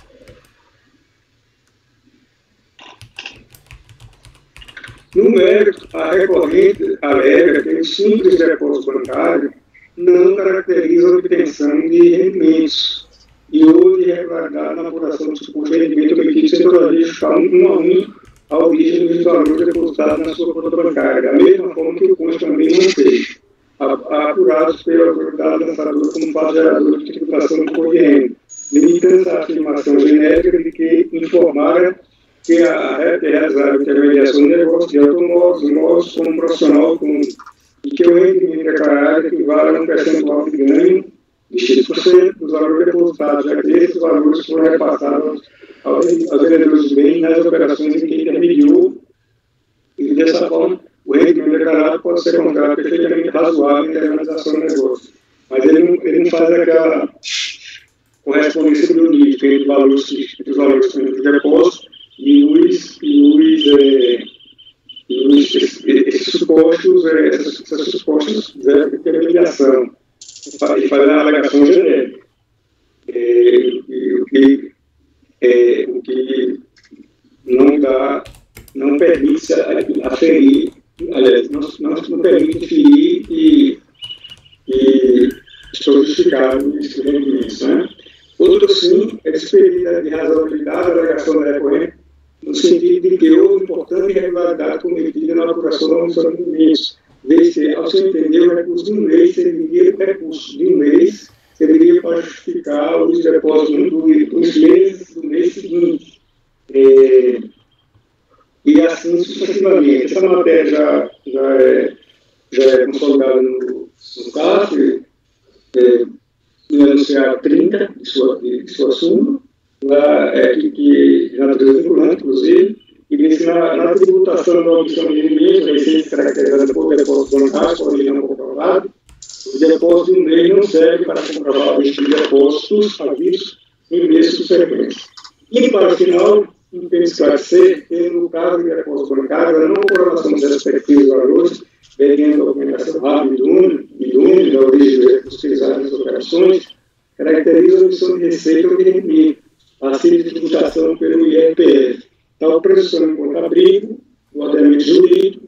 Speaker 2: No mérito, a recorrente alega que o simples depósito bancário não caracteriza a obtenção de rendimentos e ou de irregularidade na apuração do suposto rendimento obtido sem todavia justificar um a um a origem dos valores depositados na sua conta bancária, da mesma forma que o cônjuge também não fez, apurados pela autoridade lançadora como fase geradora de tributação do imposto de renda, limitando a afirmação genérica de que informara que a REP realizava a intermediação de negócios de automóveis, imóveis como profissional comum, e que o rendimento declarado equivale a um percentual de ganho de X% dos valores depositados, já que esses valores foram repassados aos vendedores de bens nas operações em que intermediou, e dessa forma o rendimento declarado pode ser considerado perfeitamente razoável em realização do negócio. Mas ele não faz aquela correspondência biológica entre os valores de depósito e esses supostos, essas supostas de intermediação. E faz a alegação genérica. O que não não permite aferir, aliás, não permite ferir e estou justificado escrevendo isso, né? Outro sim é desferida de razoabilidade da alegação da recorrente, no sentido de que houve importante irregularidade cometida na apuração da omissão de documentos, desde que, ao seu entender, o recurso de um mês serviria para justificar os depósitos dos meses do mês seguinte. E assim sucessivamente. Essa matéria já é consolidada no CAF, no enunciado 30 de sua súmula, que já natureza vinculante, inclusive, e diz que na tributação da omissão de rendimentos, receita caracterizada por depósitos bancários, por origem não comprovada, o depósito de um mês não serve para comprovar o risco de depósitos havidos em meses subsequentes. E, para o final, tem que esclarecer que, no caso de depósitos bancários, a não comprovação dos respectivos valores, mediante a documentação rápida e idônea da origem dos recursos utilizados nas operações, caracteriza a omissão de receita ou de rendimento, passivo de tributação pelo IRPF. Tal presunção enquanto abrigo, o ordenamento jurídico,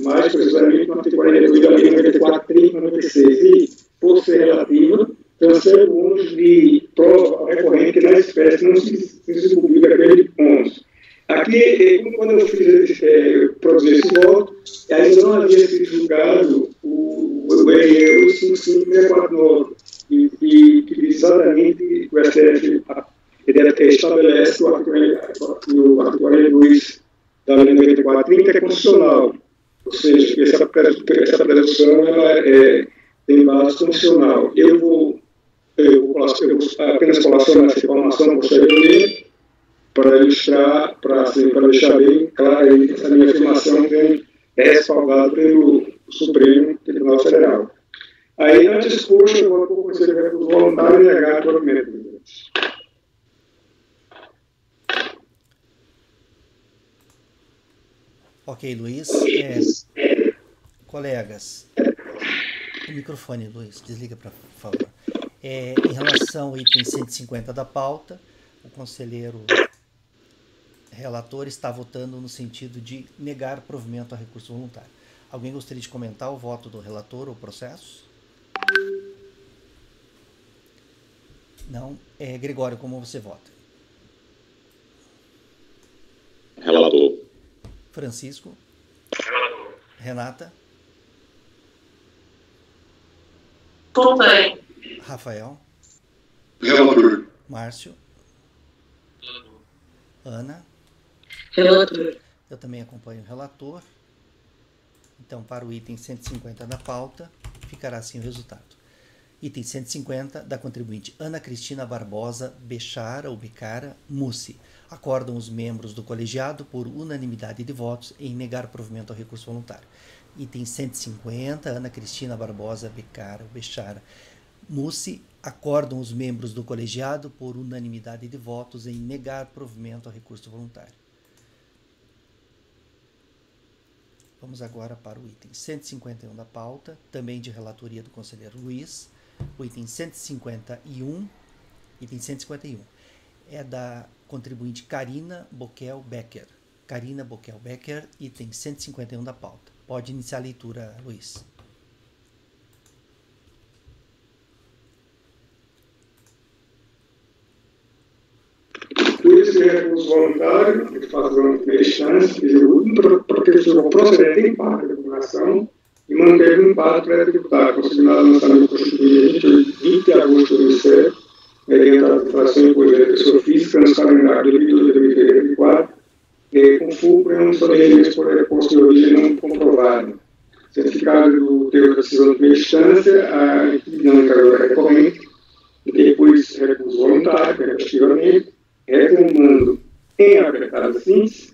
Speaker 2: mais precisamente no artigo 42 da Lei 94/96, e, por ser relativa, transfere o ônus de prova recorrente que na espécie não se descobriu daquele ônus. Aqui, quando eu produzi esse voto, ainda não havia sido julgado o RE 55649, que diz exatamente o STF estabelece o artigo 42 da Lei 94/30, que é constitucional. Ou seja, essa presunção tem base constitucional. Eu vou apenas colacionar essa informação posteriormente para ilustrar, para deixar bem claro que essa minha afirmação é respaldada pelo Supremo Tribunal Federal. Aí, antes exposto, eu vou para o Conselho de Recursos Voluntários e negar o argumento.
Speaker 1: Ok, Luiz. Colegas, o microfone, Luiz, desliga, por favor. Em relação ao item 150 da pauta, o conselheiro relator está votando no sentido de negar provimento a recurso voluntário. Alguém gostaria de comentar o voto do relator ou processo? Não. Gregório, como você vota?
Speaker 6: Relator.
Speaker 1: Francisco? Renata?
Speaker 3: Acompanho.
Speaker 1: Rafael?
Speaker 2: Relator.
Speaker 1: Márcio? Ana?
Speaker 4: Relator.
Speaker 1: Eu também acompanho o relator. Então, para o item 150 da pauta, ficará assim o resultado. Item 150 da contribuinte Ana Cristina Barbosa Bechara ou Becara Mussi. Acordam os membros do colegiado por unanimidade de votos em negar provimento ao recurso voluntário. Item 150, Ana Cristina Barbosa Becara ou Bechara Mussi. Acordam os membros do colegiado por unanimidade de votos em negar provimento ao recurso voluntário. Vamos agora para o item 151 da pauta, também de relatoria do conselheiro Luiz. O item 151, é da contribuinte Karina Boquel Becker. Karina Boquel Becker, item 151 da pauta. Pode iniciar a leitura, Luiz.
Speaker 2: Por isso, recurso voluntário, que faz uma primeira instância, protegeu o procedente em parte da população e manteve um impacto pré-tributário, consignado no lançamento constituído 20 de agosto de 2007, mediante a inflação imposta da pessoa física, no calendário de 2012 a 2024, com fulcro em omissão de rendimentos por depósito de origem não comprovado. Certificado do teor da decisão de primeira instância, a dinâmica agora recorrente, e depois recurso voluntário, respectivamente, reclamando em apertada síntese,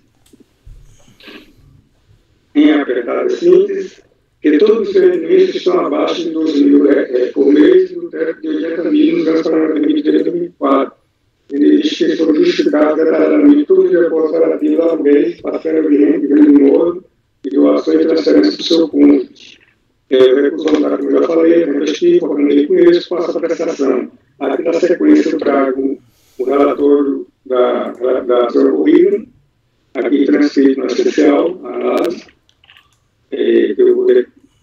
Speaker 2: que todos os rendimentos estão abaixo de 12 mil por mês do teto de 80 mil nos anos 2004. Ele diz que foram justificados detalhadamente todos os depósitos relativos a aluguéis, parcela de renda, de grande modo, e doações e transferências do seu cônjuge. O recurso voluntário, como eu já falei, investigo, organizei com eles, faço a prestação. Aqui na sequência eu trago o relator da senhora Corrida, aqui transcrito na especial, a análise, eu vou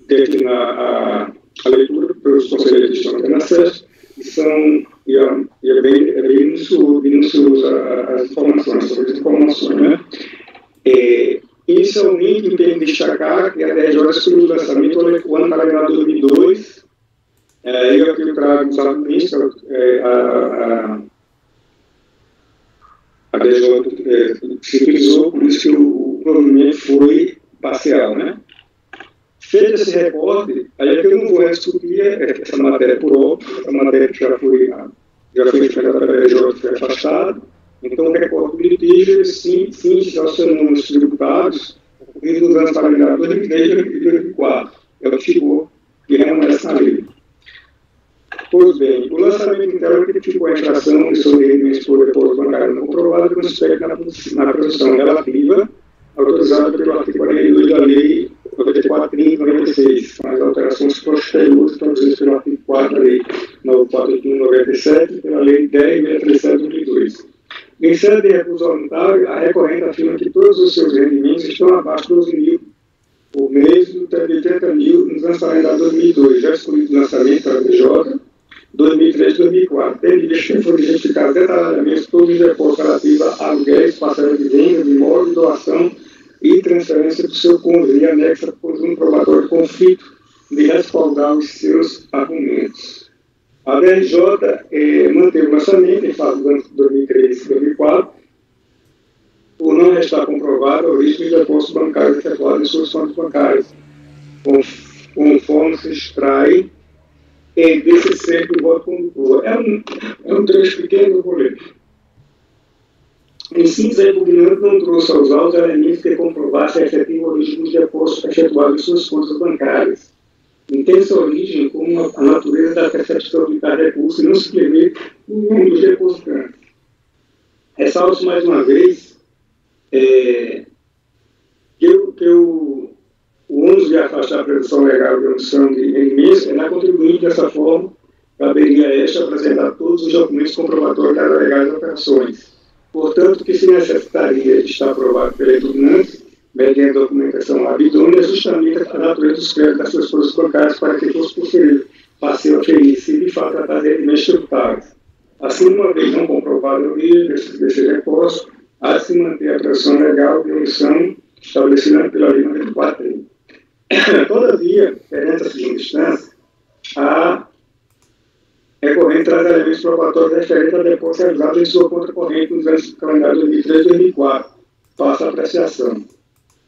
Speaker 2: declinar a leitura pelos conselheiros que estão tendo acesso, e é bem minucioso as informações, sobre as informações, né? Inicialmente, eu tenho que destacar que a DRJ excluiu o lançamento o ano calendário 2002, eu aqui trago os argumentos, a DRJ se utilizou, por isso que o provimento foi parcial, né? Feito esse recorte, aí é que eu não vou discutir essa matéria por óbvio, essa matéria que já foi enfrentada pela DRJ, foi afastada. Então, o recorte do litígio, sim, relacionando os tributários, ocorridos nos anos calendários 2003 e 2004. É o que ficou, que remuneração na lei. Pois bem, o lançamento interno criticou a infração de sobrevivência por depósito bancário não comprovado com respeito na produção relativa, autorizada pelo artigo 42 da Lei 94.30/96, com as alterações posteriores introduzidas pelo artigo 4 da Lei 9481/97 e pela Lei 10.637/2002. Em sede de recurso voluntário, a recorrente afirma que todos os seus rendimentos estão abaixo de 12 mil por mês, de 30 mil nos anos calendários 2002, já excluído o lançamento da DJ, 2003 e 2004, tendo visto que foram identificados detalhadamente todos os depósitos relativos a aluguéis, parcela de venda, de imóvel, doação e transferência do seu cônjuge e anexa por um probatório de conflito de respaldar os seus argumentos. A DRJ manteve o lançamento em fase dos anos 2003 e 2004, por não restar comprovada a origem dos depósitos bancários efetuados em suas contas bancárias, conforme se extrai desse cerco do voto condutor. É um trecho pequeno, eu vou ler. Em síntese, a repugnante não trouxe aos autos elementos que comprovassem a efetiva origem dos depósitos efetuados em suas contas bancárias. Entende essa origem como a natureza da percepção de cada recurso e não se prevê o nome dos depositantes. Ressalto mais uma vez que o ônus de afastar a presunção legal de omissão de rendimentos é na contribuinte. Dessa forma, caberia a esta apresentar todos os documentos comprobatórios das legais operações. Portanto, o que se necessitaria de estar aprovado pela repugnante, mediante documentação abidônea, é justamente a natureza dos créditos das suas contas bancárias para que fosse possível passeio a feliz, se de fato tratar de rendimentos tributários. Assim, uma vez não comprovada a origem desse depósito, há de se manter a presunção legal de omissão estabelecida pela Lei 94. Todavia, perante a segunda instância, a recorrente traz elementos probatórios referentes a depósitos realizados em sua conta corrente nos anos calendários 2003 e 2004. Passa a apreciação.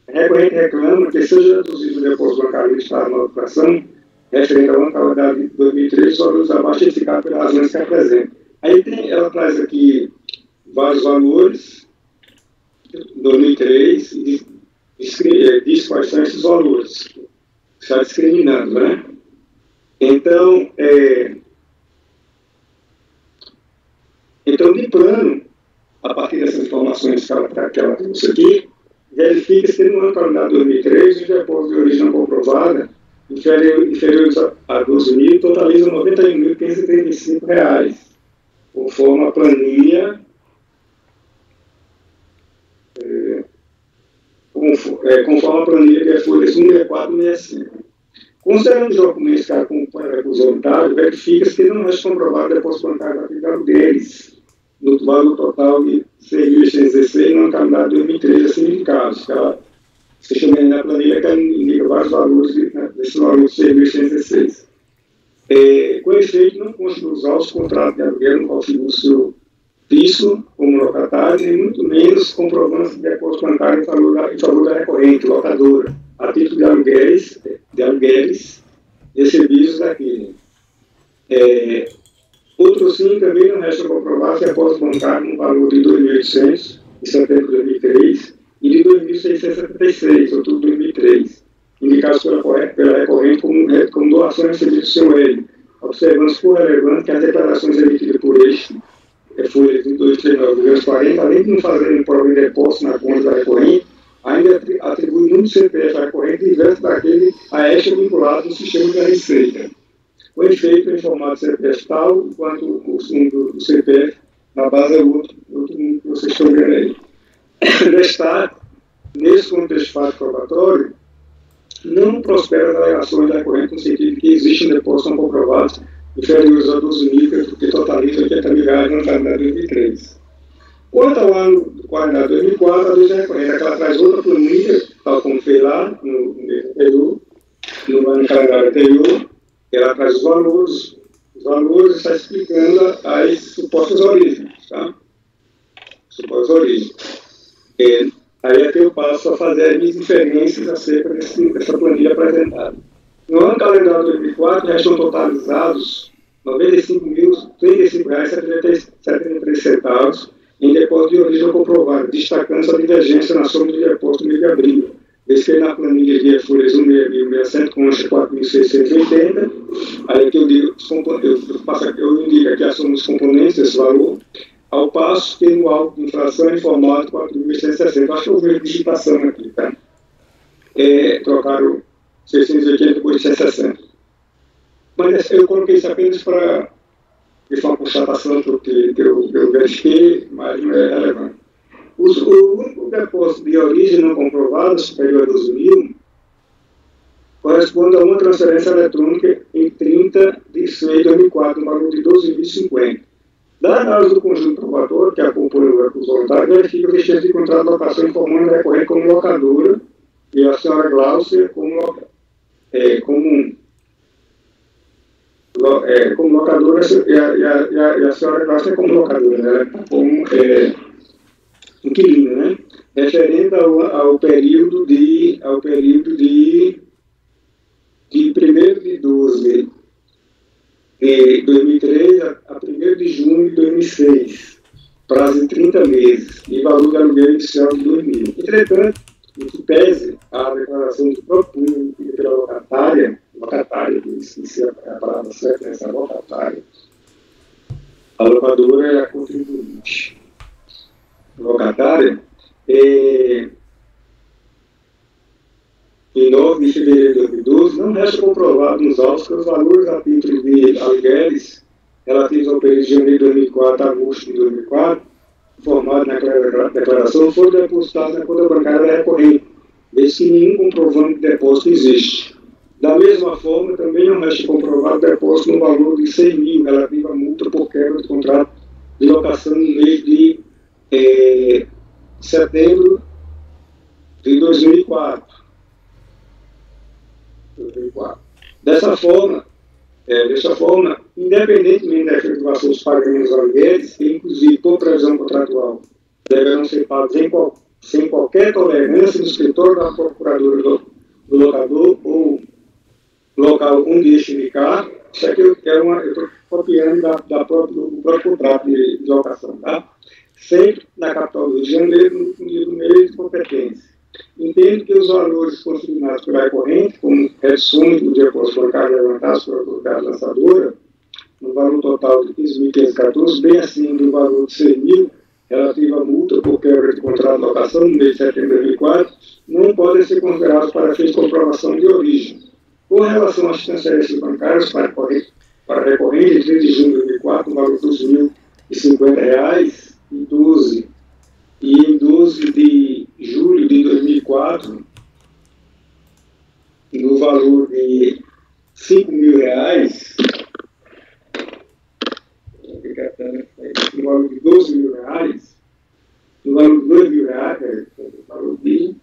Speaker 2: A recorrente reclama que seja reduzido o depósito bancário listado na operação referente ao ano calendário de 2003 os valores abaixo identificados pelas razões que apresenta. Aí ela traz aqui vários valores, 2003, e diz quais são esses valores. Está discriminando, né? Então, de plano, a partir dessas informações que ela trouxe aqui, verifica-se que no ano calendário 2003, os depósitos de origem não comprovada, inferiores a 12 mil, totalizam R$ 91.535, conforme a planilha conforme a planilha de folhas 16465. Considerando os documentos que acompanham o recurso voluntário, verifica-se que não resta comprovado o depósito bancário aplicado deles, no valor total de 6.816 no ano calendário 2003, assim indicados. Você chama aí na planilha que ela indica vários valores desse valor de 6.816. Com efeito, não consta usar os contratos de aluguel no qual figura o seu fisco como locatário, nem muito menos comprovância de depósito bancário em favor da recorrente, locadora, a título de aluguéis recebidos daquele. Outro sim, também não resta comprovar se depósito bancário no valor de 2.800 em setembro de 2003 e de 2.676 em outubro de 2003, indicados pela recorrente como doações recebidas do seu L, observando-se por relevante que as declarações emitidas por este folhas de 239 milhões 40, além de não fazerem prova de depósito na conta da recorrente, ainda atribui número de CPF à recorrente diverso daquele a esta vinculado no sistema da Receita. Com efeito, em formato CPF tal, enquanto o número do CPF na base é outro número que vocês estão vendo aí. Destaque, nesse contexto fático probatório, não prospera as alegações recorrentes no sentido de que existem depósitos não comprovados inferiores a 12 mil, que totaliza 80 mil reais no calendário de 2003. Quanto ao ano do calendário de 2004, a lei recorrente é que ela traz outra planilha, tal como fez lá no mês anterior, no ano calendário anterior, ela traz os valores está explicando as supostas origens, tá? Supostas origens. Aí é que eu passo a fazer as minhas inferências acerca dessa planilha apresentada. No ano calendário de 2004, já estão totalizados R$ 95.035,73 em depósito de origem comprovada, destacando-se a divergência na soma de depósito no mês de abril. Desde na planilha de folhas 1.667 consta 4.680, aí que eu indico aqui a soma dos componentes desse valor, ao passo que no alvo de inflação é informado 4.860. Acho que eu vejo digitação aqui, tá? Trocaram 680 por 860. Mas eu coloquei isso apenas para isso é uma constatação porque eu verifiquei, mas não é relevante. O único depósito de origem não comprovada, superior a 12 mil, corresponde a uma transferência eletrônica em 30 de 6 de 2004, no valor de 12.050. Da análise do conjunto probatório, que acompanha o recurso voluntário, verifica a existência de contrato de locação informando a recorrente como locadora e a senhora Gláucia como locadora e a senhora Gláucia como locadora, né? Como inquilina, né? Referente ao período de 1º de 12 de 2003 a 1º de junho de 2006, prazo de 30 meses, e valor de aluguel inicial de 2 mil. Entretanto, em que pese a declaração do próprio público pela locatária, se a palavra certa é essa locatária, a locadora é a contribuinte. Locatária, em 9 de fevereiro de 2012, não resta comprovado nos autos que os valores a título de aluguéis relativos ao período de janeiro de 2004 a agosto de 2004, informado na declaração, foram depositados na conta bancária recorrente, desde que nenhum comprovante de depósito existe. Da mesma forma, também não resta comprovado depósito no valor de 100 mil relativo à multa por quebra de contrato de locação no mês de setembro de 2004. Dessa forma, independentemente da efetivação dos pagamentos aluguéis, que inclusive por previsão contratual deverão ser pagos sem qualquer tolerância no escritório da procuradora do locador ou local onde este indicar. Isso aqui eu estou copiando do próprio contrato de locação, tá? Sempre na capital do Rio de Janeiro, no dia do mês de competência. Entendo que os valores consignados pela recorrente, como resumo do depósito bancário levantados pela autoridade lançadora, no valor total de 15.514, bem assim do valor de 100 mil, relativo à multa por quebra de contrato de locação no mês de setembro de 2004, não podem ser considerados para fins de comprovação de origem. Com relação às transferências bancárias para a recorrente, em 30 de junho de 2004, no valor de R$ 2.050, e em 12 de julho de 2004, no valor de R$ 5.000, no valor de R$ 12.000, no valor de R$ 2.000, no valor de...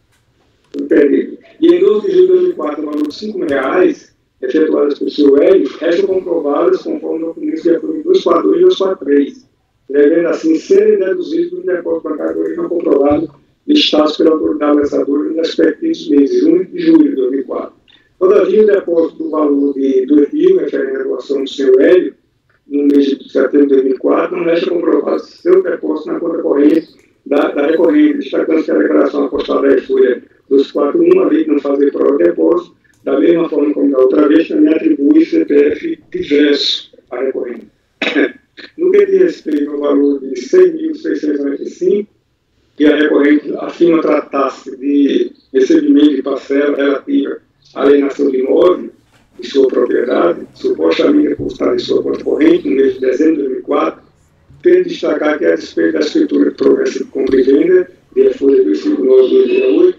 Speaker 2: E em 12 de julho de 2004, no valor de R$ 5.000, efetuadas por seu Hélio, restam comprovadas conforme documentos de acordo 242 e 243, devendo assim serem deduzidos do depósito bancário de origem não comprovado listados pela autoridade lançadora nos respectivos meses, junho e julho de 2004. Todavia, o depósito do valor de R$ 2.000, referente à doação do seu Hélio, no mês de setembro de 2004, não resta comprovado seu depósito na conta corrente da recorrente, destacando que a declaração apostada em folha 241, a lei de não fazer prova de depósito, da mesma forma como da outra vez, também atribui CPF diverso à recorrente. No que diz respeito ao valor de R$ 100.695, que a recorrente afirma tratar-se de recebimento de parcela relativa à alienação de imóvel de sua propriedade, supostamente depositada em sua conta corrente no mês de dezembro de 2004, tem de destacar que a despeito da escritura de promessa de compra e venda, de folha do versículo 9,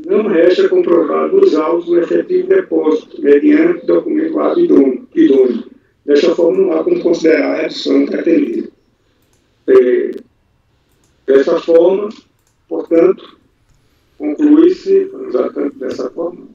Speaker 2: não resta comprovar nos autos o efetivo depósito, mediante documento idôneo. Desta forma, não há como considerar a redução pretendida. Dessa forma, portanto, conclui-se, dessa forma,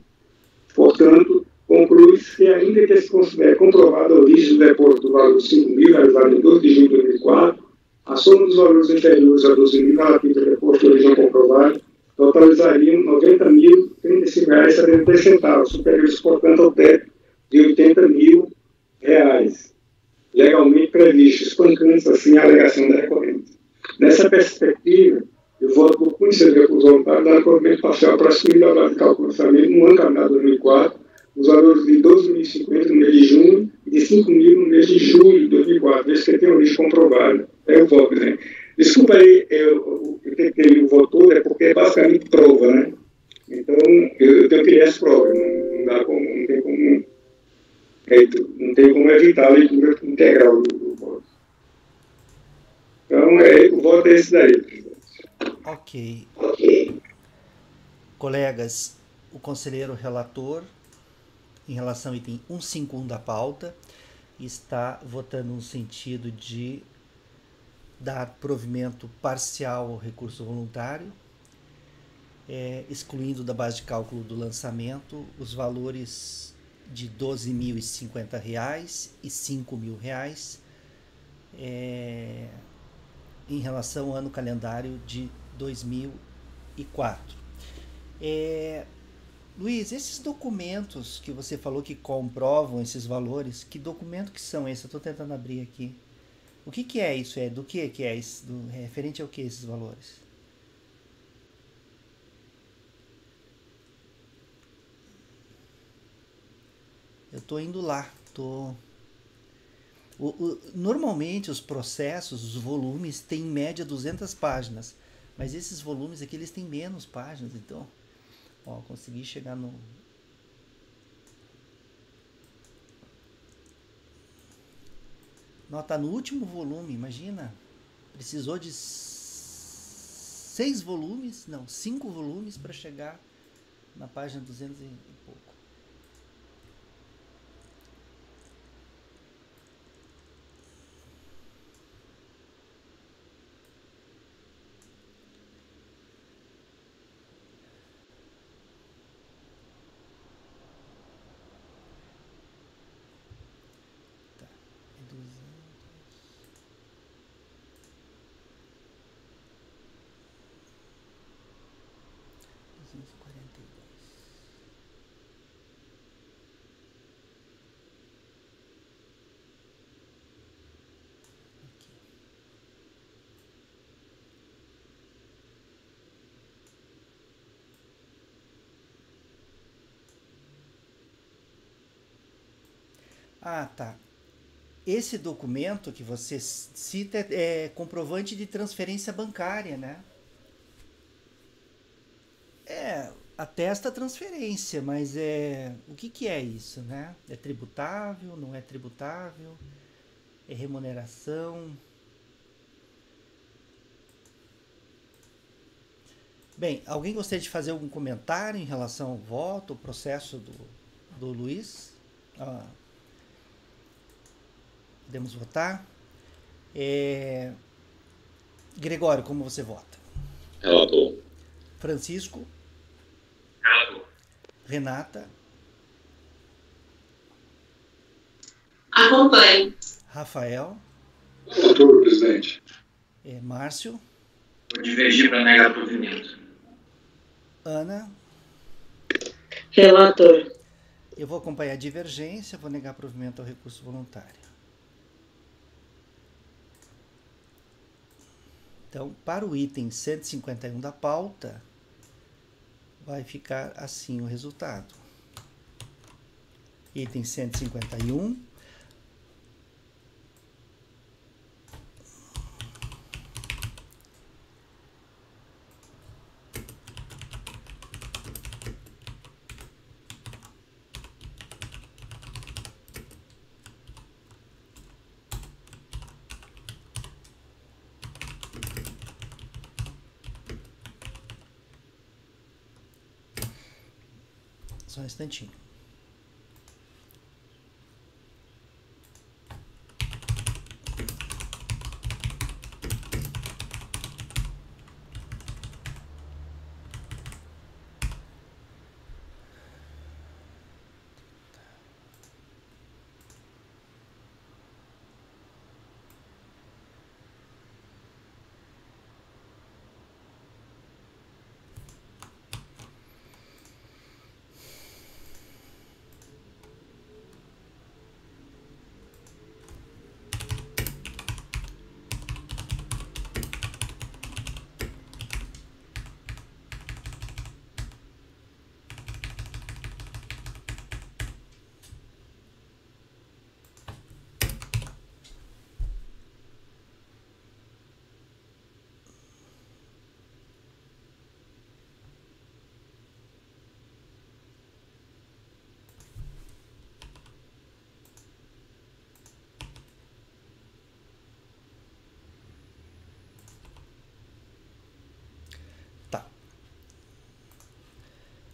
Speaker 2: portanto, conclui-se que, ainda que se considere comprovada a origem do depósito do valor de 5 mil, realizado em 2 de junho de 2004, a soma dos valores inferiores a 12 mil relativos ao depósito de origem comprovada totalizariam R$ 90.035,73, superiores, portanto, ao teto de R$ 80.000, legalmente previstos, espancando assim a alegação da recorrente. Nessa perspectiva, eu voto por conhecer o recurso voluntário da acordo parcial para assumir a base de cálculo do orçamento no ano caminhado 2004, os valores de 12.050 no mês de junho e de 5.000 no mês de julho de 2004, desde que tem origem comprovada. É o voto, né? Desculpa aí, eu tenho que ter o voto todo, é porque é basicamente prova, né? Então, eu tenho que ler as provas, não tem como evitar a leitura integral do voto. Então, o voto é esse daí, presidente.
Speaker 1: Ok. Colegas, o conselheiro relator, em relação ao item 151 da pauta, está votando no sentido de dar provimento parcial ao recurso voluntário, excluindo da base de cálculo do lançamento os valores de R$ 12.050 e R$ 5.000 em relação ao ano calendário de 2004. Luiz, esses documentos que você falou que comprovam esses valores, que documento que são esses? Eu estou tentando abrir aqui. O que é isso? Do que é isso? Referente ao que esses valores? Eu estou indo lá. Normalmente os processos, os volumes, têm em média 200 páginas. Mas esses volumes aqui, eles têm menos páginas. Então, consegui chegar no... Não, tá no último volume, imagina. Precisou de 5 volumes para chegar na página 200 e pouco. Ah, tá. Esse documento que você cita é comprovante de transferência bancária, né? Atesta a transferência, mas o que é isso, né? É tributável, não é tributável? É remuneração? Bem, alguém gostaria de fazer algum comentário em relação ao voto, o processo do Luiz? Podemos votar. Gregório, como você vota?
Speaker 6: Relator.
Speaker 1: Francisco?
Speaker 5: Relator.
Speaker 1: Renata?
Speaker 3: Acompanho.
Speaker 1: Rafael?
Speaker 2: Relator, presidente.
Speaker 1: Márcio?
Speaker 5: Vou divergir para negar provimento.
Speaker 1: Ana?
Speaker 4: Relator.
Speaker 1: Eu vou acompanhar a divergência, vou negar provimento ao recurso voluntário. Então, para o item 151 da pauta, vai ficar assim o resultado. Item 151. Só um instantinho.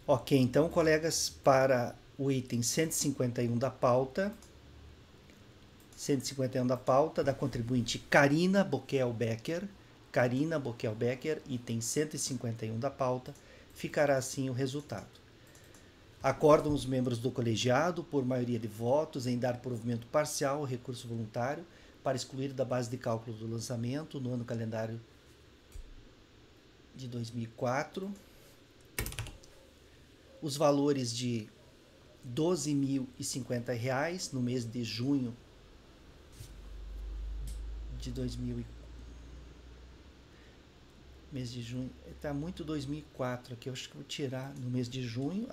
Speaker 1: Ok, então, colegas, para o item 151 da pauta, 151 da pauta, da contribuinte Karina Bokel-Becker, item 151 da pauta, ficará assim o resultado. Acordam os membros do colegiado, por maioria de votos, em dar provimento parcial ao recurso voluntário para excluir da base de cálculo do lançamento, no ano calendário de 2004, os valores de R$ 12.050 no mês de junho de 2004. Mês de junho, está muito 2004 aqui, eu acho que vou tirar no mês de junho.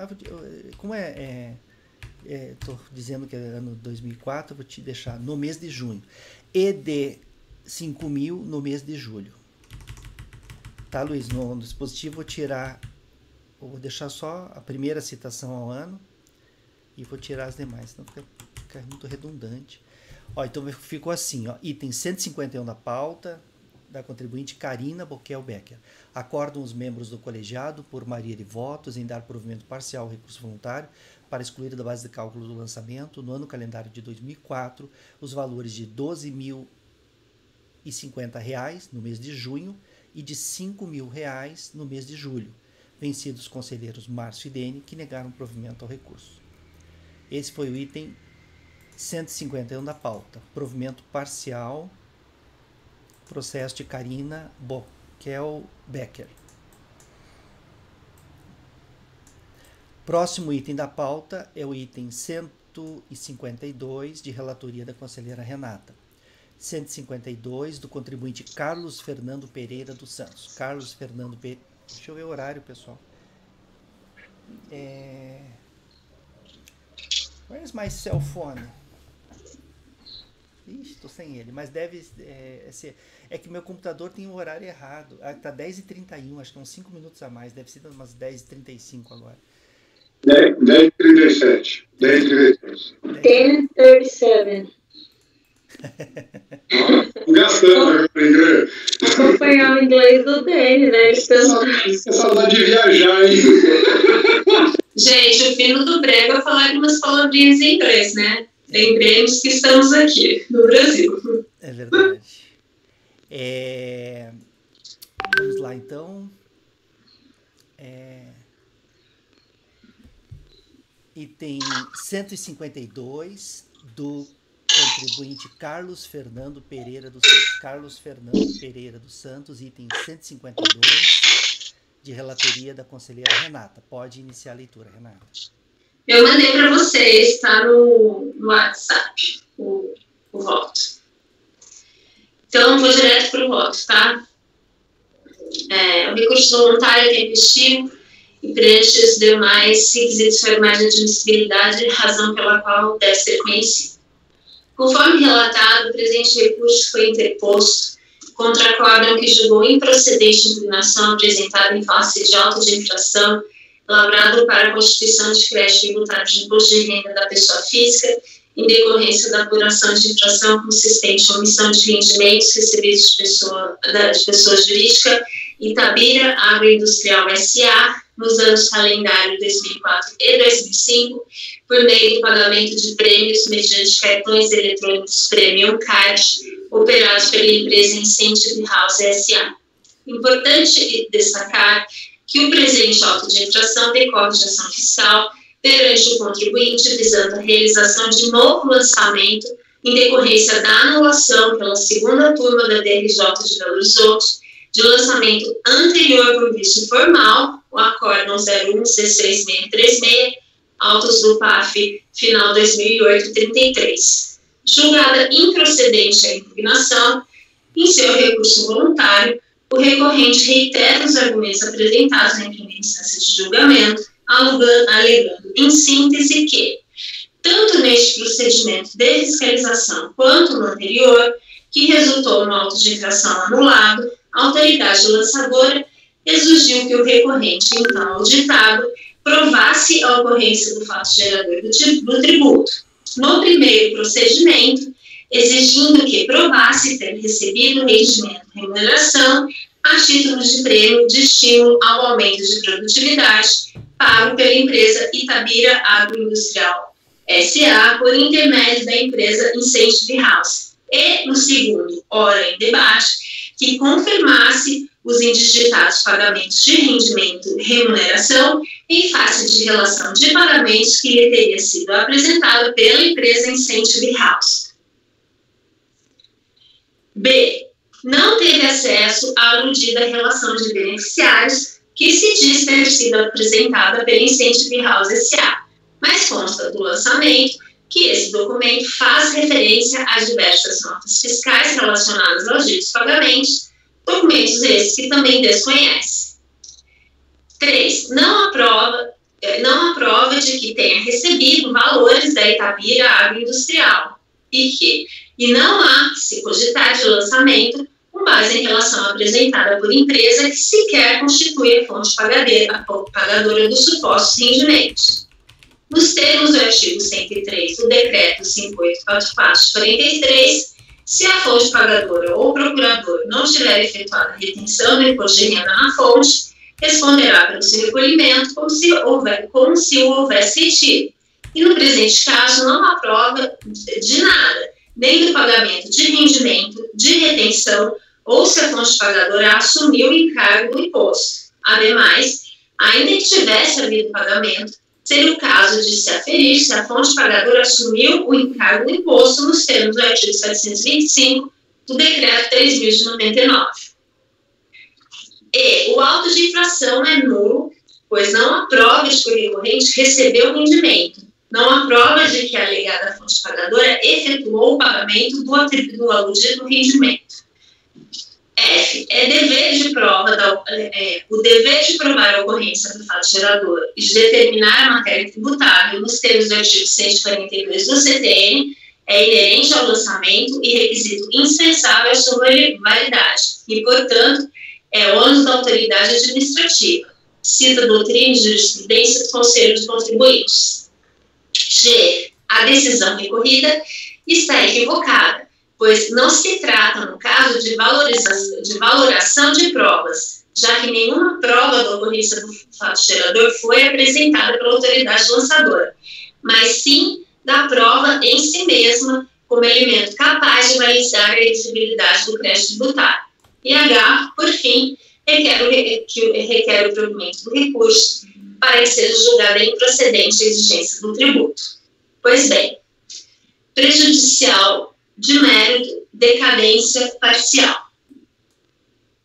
Speaker 1: Como estou dizendo que é ano 2004, eu vou te deixar no mês de junho. E de 5.000 no mês de julho. Tá, Luiz? No dispositivo vou tirar... Vou deixar só a primeira citação ao ano e vou tirar as demais, senão fica muito redundante. Ó, então ficou assim, ó, item 151 da pauta, da contribuinte Karina Bokel-Becker. Acordam os membros do colegiado, por maioria de votos, em dar provimento parcial ao recurso voluntário para excluir da base de cálculo do lançamento, no ano calendário de 2004, os valores de R$ 12.050 no mês de junho e de R$ 5.000 no mês de julho, vencidos os conselheiros Márcio e Dene, que negaram provimento ao recurso. Esse foi o item 151 da pauta. Provimento parcial, processo de Karina Bokel-Becker. Próximo item da pauta é o item 152, de relatoria da conselheira Renata. 152, do contribuinte Carlos Fernando Pereira dos Santos. Carlos Fernando Pereira. Deixa eu ver o horário, pessoal. Where's my cell phone? Ixi, estou sem ele, mas deve ser... É que meu computador tem o horário errado. Tá 10h31, acho que uns 5 minutos a mais. Deve ser umas 10h35 agora.
Speaker 2: 10h37.
Speaker 4: 10h37.
Speaker 2: Gastando inglês.
Speaker 4: Acompanhar o inglês do Dene, né?
Speaker 2: Saudade de viajar, hein?
Speaker 3: Gente, o fino do brega é falar umas palavrinhas em inglês, né? Lembremos que estamos aqui, no Brasil.
Speaker 1: É verdade. Vamos lá, então. Item 152 do contribuinte Carlos Fernando Pereira dos Santos. Carlos Fernando Pereira dos Santos, item 152, de relatoria da conselheira Renata. Pode iniciar a leitura, Renata.
Speaker 3: Eu mandei para vocês, tá no WhatsApp, o voto. Então, vou direto para o voto, tá? O recurso voluntário é tempestivo e preenche os demais requisitos formais de admissibilidade, razão pela qual deve ser conhecido. Conforme relatado, o presente recurso foi interposto contra a acórdão que julgou improcedente a impugnação apresentada em face de auto de infração lavrado para a constituição de crédito tributário de imposto de renda da pessoa física em decorrência da apuração de infração consistente em omissão de rendimentos recebidos de pessoa jurídica Itabira Agroindustrial S.A., nos anos calendário 2004 e 2005, por meio do pagamento de prêmios mediante cartões eletrônicos Premium Card, operados pela empresa Incentive House S.A. Importante destacar que o presente auto de infração decorre de ação fiscal perante o contribuinte, visando a realização de novo lançamento em decorrência da anulação pela segunda turma da DRJ de Belo Horizonte de lançamento anterior por vício formal, o Acórdão 01-16636, autos do PAF final 2008-33. Julgada improcedente a impugnação, em seu recurso voluntário, o recorrente reitera os argumentos apresentados na primeira instância de julgamento, alegando, em síntese, que, tanto neste procedimento de fiscalização quanto no anterior, que resultou no auto de infração anulado, a autoridade lançadora exigiu que o recorrente, então auditado, provasse a ocorrência do fato gerador do tributo. No primeiro procedimento, exigindo que provasse ter recebido rendimento e remuneração a título de prêmio de estímulo ao aumento de produtividade pago pela empresa Itabira Agroindustrial S.A. por intermédio da empresa Incentive House. E, no segundo, ora em debate, que confirmasse os indigitados pagamentos de rendimento e remuneração em face de relação de pagamentos que lhe teria sido apresentado pela empresa Incentive House. B. Não teve acesso à aludida relação de beneficiários que se diz ter sido apresentada pela Incentive House S.A., mas consta do lançamento que esse documento faz referência a diversas notas fiscais relacionadas aos ditos pagamentos, documentos esses que também desconhece. 3. Não aprova de que tenha recebido valores da Itabira Agroindustrial e não há que se cogitar de lançamento com base em relação apresentada por empresa que sequer constitui a fonte pagadora dos supostos rendimentos. Nos termos do artigo 103 do Decreto 5844/43, se a fonte pagadora ou procurador não tiver efetuado a retenção do imposto de renda na fonte, responderá pelo seu recolhimento como se o houvesse retido. E no presente caso não há prova de nada, nem do pagamento de rendimento, de retenção, ou se a fonte pagadora assumiu o encargo do imposto. Ademais, ainda que tivesse havido pagamento, seria o caso de se aferir se a fonte pagadora assumiu o encargo do imposto nos termos do artigo 725 do Decreto 3.099. E o auto de infração é nulo, pois não há prova de que o recorrente recebeu o rendimento, não há prova de que a alegada fonte pagadora efetuou o pagamento do aludido rendimento. F. O dever de provar a ocorrência do fato gerador e de determinar a matéria tributável nos termos do artigo 142 do CTN é inerente ao lançamento e requisito indispensável à sua validade e, portanto, é ônus da autoridade administrativa. Cita a doutrina de jurisprudência do Conselho de Contribuintes. G. A decisão recorrida está equivocada, pois não se trata, no caso, de valoração de provas, já que nenhuma prova da ocorrência do fato gerador foi apresentada pela autoridade lançadora, mas sim da prova em si mesma, como elemento capaz de validar a exigibilidade do crédito tributário. E H, por fim, requer o provimento do recurso para que seja julgada improcedente a exigência do tributo. Pois bem, prejudicial de mérito, decadência parcial.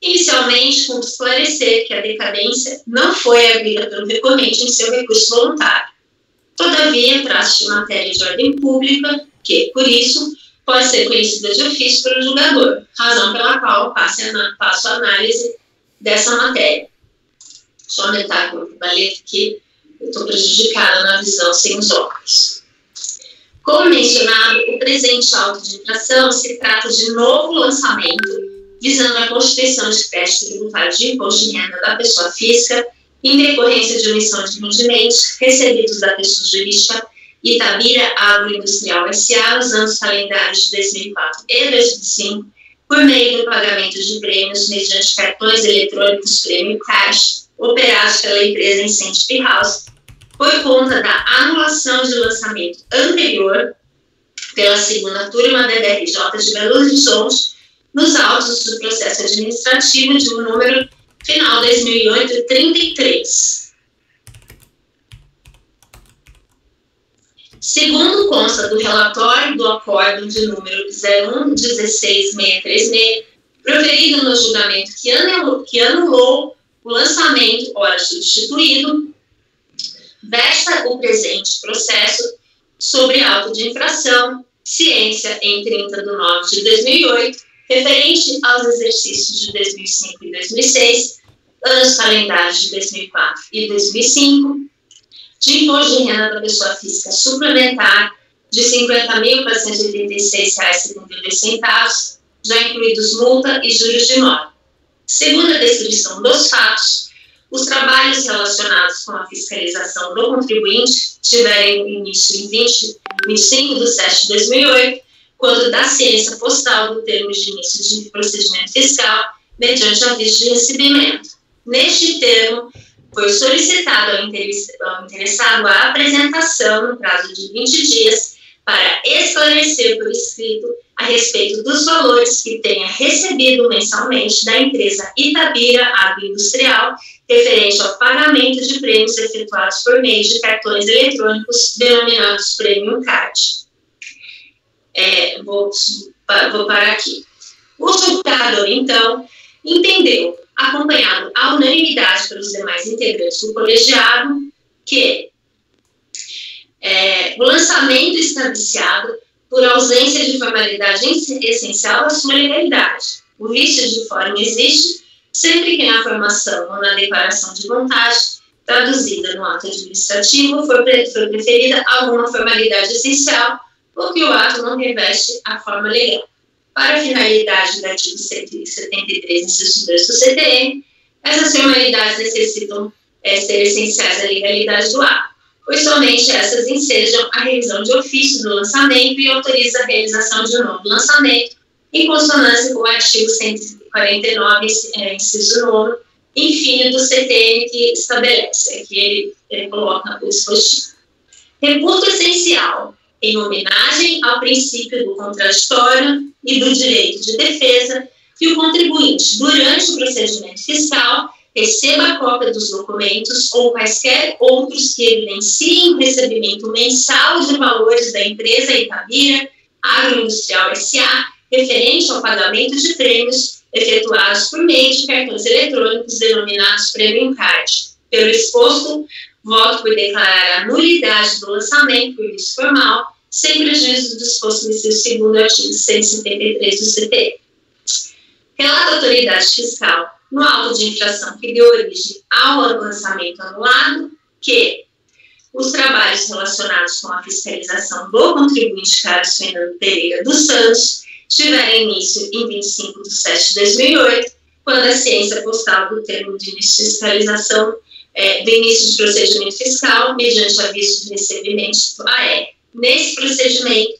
Speaker 3: Inicialmente, cumpre esclarecer que a decadência não foi arguida pelo recorrente em seu recurso voluntário. Todavia, trata-se de matéria de ordem pública que, por isso, pode ser conhecida de ofício pelo julgador, razão pela qual passo a análise dessa matéria. Só aumentar a letra que eu estou prejudicada na visão sem os óculos. Como mencionado, o presente auto de infração se trata de novo lançamento visando a constituição de crédito tributário de imposto de renda da pessoa física em decorrência de omissão de rendimentos recebidos da pessoa jurídica Itabira Agroindustrial S.A. nos anos calendários de 2004 e 2005, por meio do pagamento de prêmios mediante cartões eletrônicos Premium Card, operados pela empresa Incentive House, por conta da anulação de lançamento anterior pela segunda turma da DRJ de Belo Horizonte, nos autos do processo administrativo de número final 2008-33. Segundo consta do relatório do acordo de número 0116636, proferido no julgamento que anulou o lançamento, ora substituído, versa o presente processo sobre auto de infração, ciência em 30 de nove de 2008, referente aos exercícios de 2005 e 2006, anos calendários de 2004 e 2005, de imposto de renda da pessoa física suplementar de R$ 50.486,72, já incluídos multa e juros de imóvel. Segundo a descrição dos fatos, os trabalhos relacionados com a fiscalização do contribuinte tiveram início em 25 de 7 de 2008, quando da ciência postal do termo de início de procedimento fiscal, mediante aviso de recebimento. Neste termo, foi solicitado ao interessado a apresentação, no prazo de 20 dias, para esclarecer por escrito a respeito dos valores que tenha recebido mensalmente da empresa Itabira Agroindustrial, referente ao pagamento de prêmios efetuados por meio de cartões eletrônicos denominados Premium Card. Vou parar aqui. O julgador, então, entendeu, acompanhado à unanimidade pelos demais integrantes do colegiado, que o lançamento está viciado por ausência de formalidade essencial da sua legalidade. O vício de forma existe sempre que na formação ou na declaração de vontade, traduzida no ato administrativo, for preferida alguma formalidade essencial ou que o ato não reveste a forma legal. Para a finalidade do artigo 173, inciso 2 do CTN, essas formalidades necessitam ser essenciais à legalidade do ato, pois somente essas ensejam a revisão de ofício do lançamento e autoriza a realização de um novo lançamento, em consonância com o artigo 149, inciso 9, enfim, do CTN que estabelece, aqui ele coloca o dispositivo. Reputo essencial, em homenagem ao princípio do contraditório e do direito de defesa, que o contribuinte, durante o procedimento fiscal, receba cópia dos documentos ou quaisquer outros que evidenciem o recebimento mensal de valores da empresa Itabira Agroindustrial S.A., referente ao pagamento de prêmios efetuados por meio de cartões eletrônicos denominados Premium Card. Pelo exposto, voto por declarar a nulidade do lançamento por vício formal, sem prejuízo do disposto no inciso 2º artigo 173 do CT. Relata a autoridade fiscal, no auto de infração que deu origem ao lançamento anulado, que os trabalhos relacionados com a fiscalização do contribuinte Carlos Fernando Pereira dos Santos tiveram início em 25 de 7 de 2008, quando a ciência postal do termo de início de fiscalização do início de procedimento fiscal, mediante aviso de recebimento AR. Nesse procedimento,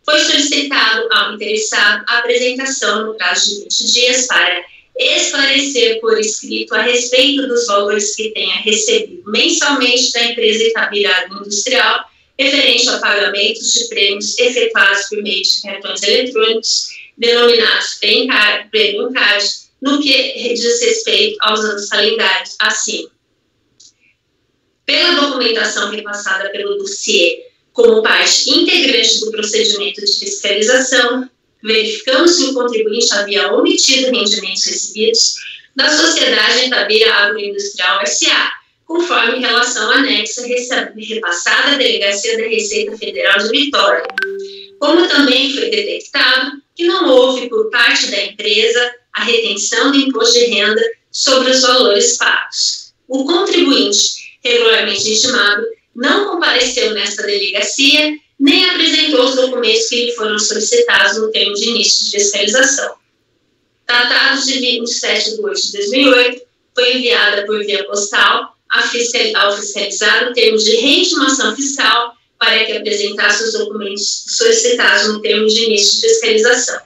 Speaker 3: foi solicitado ao interessado a apresentação, no prazo de 20 dias, para esclarecer por escrito a respeito dos valores que tenha recebido mensalmente da empresa Itabira Agroindustrial, referente a pagamentos de prêmios efetuados por meio de cartões eletrônicos, denominados Premium Card, no que diz respeito aos anos calendários acima. Pela documentação repassada pelo dossiê como parte integrante do procedimento de fiscalização, verificamos se o contribuinte havia omitido rendimentos recebidos da sociedade Itabira Agroindustrial S.A., conforme relação anexa repassada à Delegacia da Receita Federal de Vitória. Como também foi detectado que não houve, por parte da empresa, a retenção do imposto de renda sobre os valores pagos. O contribuinte, regularmente intimado, não compareceu nesta delegacia, nem apresentou os documentos que lhe foram solicitados no termo de início de fiscalização. Tratados de 27 de 8 de 2008, foi enviada por via postal ao fiscalizado o termo de reintimação fiscal para que apresentasse os documentos solicitados no termo de início de fiscalização.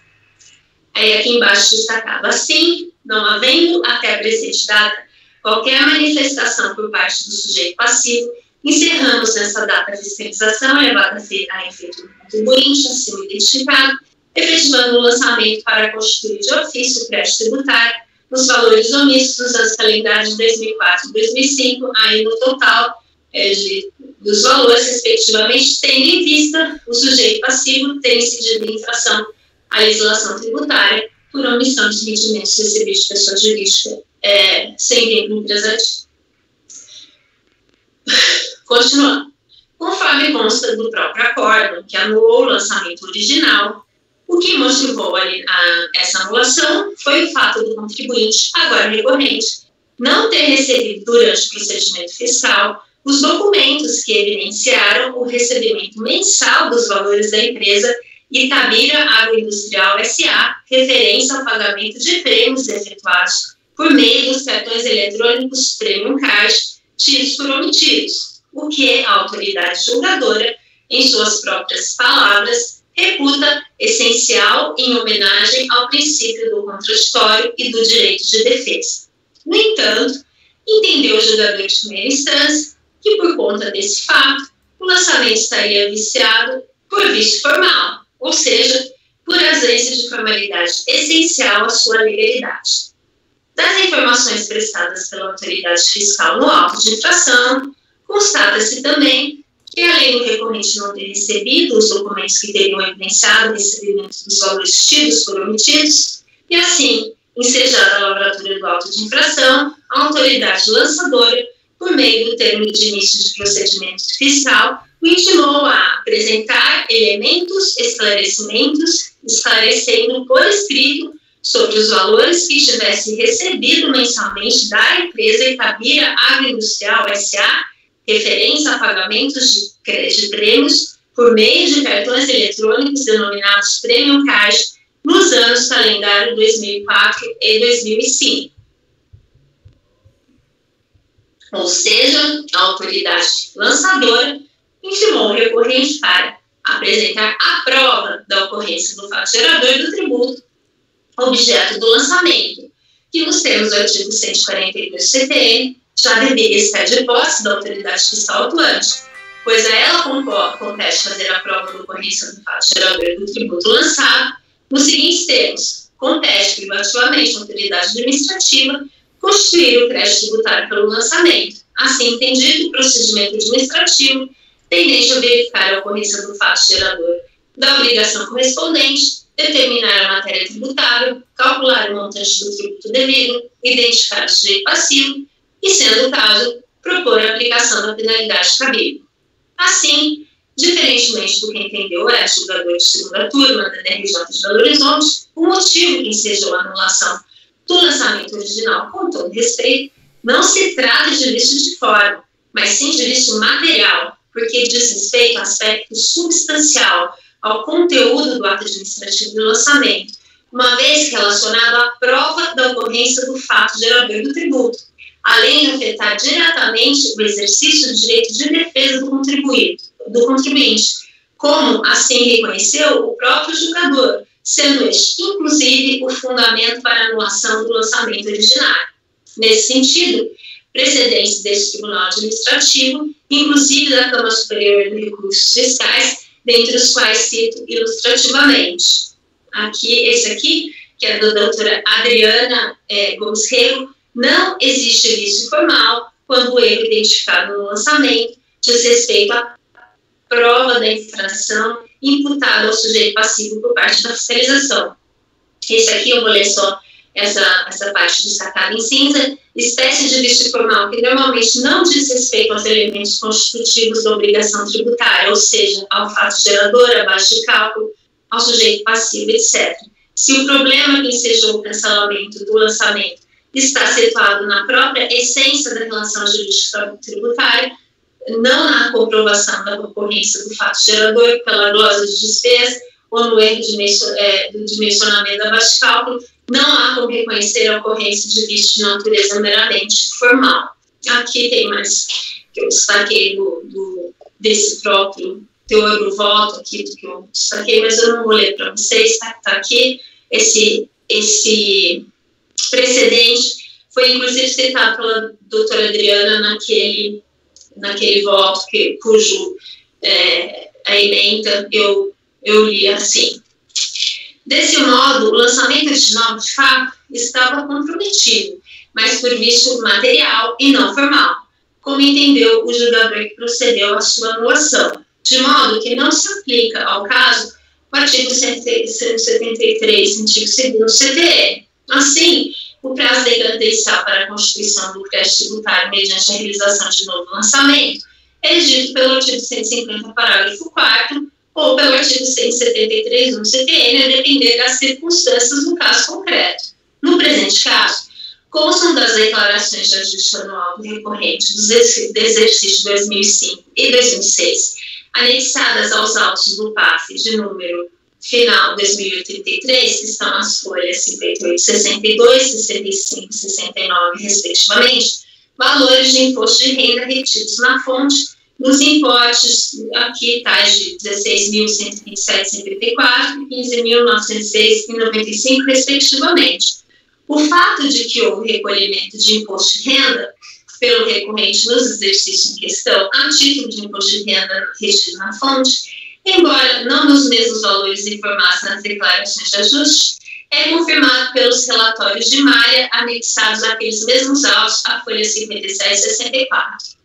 Speaker 3: Aí aqui embaixo destacado, assim, não havendo até a presente data qualquer manifestação por parte do sujeito passivo, encerramos nessa data a fiscalização levada a efeito do contribuinte, acima identificado, efetivando o lançamento para constituir de ofício o crédito tributário nos valores omissos dos anos calendários de 2004 e 2005, aí no total dos valores, respectivamente, tendo em vista o sujeito passivo ter incidido em infração à legislação tributária por omissão de rendimentos recebidos de pessoa jurídica sem vínculo empresarial. Continuando. Conforme consta do próprio acórdão, que anulou o lançamento original, o que motivou essa anulação foi o fato do contribuinte, agora recorrente, não ter recebido durante o procedimento fiscal os documentos que evidenciaram o recebimento mensal dos valores da empresa Itabira Agroindustrial S.A., referência ao pagamento de prêmios efetuados por meio dos cartões eletrônicos Premium Card, tidos por omitidos, o que a autoridade julgadora, em suas próprias palavras, reputa essencial em homenagem ao princípio do contraditório e do direito de defesa. No entanto, entendeu o julgador de primeira instância que, por conta desse fato, o lançamento estaria viciado por vício formal, ou seja, por ausência de formalidade essencial à sua legalidade. Das informações prestadas pela autoridade fiscal no auto de infração, constata-se também que, além do recorrente não ter recebido os documentos que teriam evidenciado o recebimento dos valores tidos por omitidos, e assim, ensejada a lavratura do auto de infração, a autoridade lançadora, por meio do termo de início de procedimento fiscal, o intimou a apresentar elementos, esclarecendo por escrito sobre os valores que tivesse recebido mensalmente da empresa Itabira Agroindustrial S.A., referência a pagamentos de prêmios por meio de cartões eletrônicos denominados Premium Card nos anos calendário 2004 e 2005. Ou seja, a autoridade lançadora intimou o recorrente para apresentar a prova da ocorrência do fato gerador do tributo, objeto do lançamento, que nos termos do artigo 142 do CTN já deveria estar de posse da autoridade fiscal atuante, pois a ela compete fazer a prova da ocorrência do fato gerador do tributo lançado nos seguintes termos: compete privativamente à autoridade administrativa constituir o crédito tributário pelo lançamento, assim entendido o procedimento administrativo tendente a verificar a ocorrência do fato gerador da obrigação correspondente, determinar a matéria tributável, calcular o montante do tributo devido, identificar o sujeito passivo e, sendo o caso, propor a aplicação da penalidade cabível. Assim, diferentemente do que entendeu o julgador de segunda turma da DRJ de Belo Horizonte, o motivo que ensejou a anulação do lançamento original com todo respeito não se trata de vício de forma, mas sim de vício material, porque diz respeito a aspecto substancial ao conteúdo do ato administrativo do lançamento, uma vez relacionado à prova da ocorrência do fato gerador do tributo, além de afetar diretamente o exercício do direito de defesa do contribuinte, como assim reconheceu o próprio julgador, sendo este, inclusive, o fundamento para a anulação do lançamento originário. Nesse sentido, precedentes deste Tribunal Administrativo, inclusive da Câmara Superior de Recursos Fiscais, dentre os quais cito ilustrativamente. Esse aqui, que é da doutora Adriana Gomes Rego, não existe vício formal quando o erro identificado no lançamento diz respeito à prova da infração imputada ao sujeito passivo por parte da fiscalização. Esse aqui, eu vou ler só essa parte destacada em cinza, espécie de vício formal que normalmente não diz respeito aos elementos constitutivos da obrigação tributária, ou seja, ao fato gerador, à base de cálculo, ao sujeito passivo, etc. Se o problema que ensejou o cancelamento do lançamento está situado na própria essência da relação jurídica tributária, não na comprovação da ocorrência do fato gerador pela glosa de despesa ou no erro do dimensionamento da base de cálculo, não há como reconhecer a ocorrência de vício de natureza meramente formal. Aqui tem mais, que eu destaquei desse próprio teor do voto, aqui do que eu destaquei, mas eu não vou ler para vocês, está aqui, esse precedente foi inclusive citado pela doutora Adriana naquele voto cujo a emenda eu li assim. Desse modo, o lançamento original, de fato, estava comprometido, mas por vício material e não formal, como entendeu o julgador que procedeu à sua anulação, de modo que não se aplica ao caso o artigo 173, inciso 2º CTE. Assim, o prazo decadencial para a constituição do crédito tributário mediante a realização de novo lançamento é regido pelo artigo 150, parágrafo 4º, ou pelo artigo 173 do CTN, a depender das circunstâncias do caso concreto. No presente caso, constam das declarações de ajuste anual do recorrente dos exercícios 2005 e 2006, anexadas aos autos do PAF de número final 2033, que estão as folhas 58, 62, 65 e 69, respectivamente, valores de imposto de renda retidos na fonte, nos importes aqui tais de 16.127,54 e 15.906,95, respectivamente. O fato de que houve recolhimento de imposto de renda pelo recorrente nos exercícios em questão, a título de imposto de renda retido na fonte, embora não nos mesmos valores informados nas declarações de ajuste, é confirmado pelos relatórios de malha anexados àqueles mesmos autos à folha 57 e 64.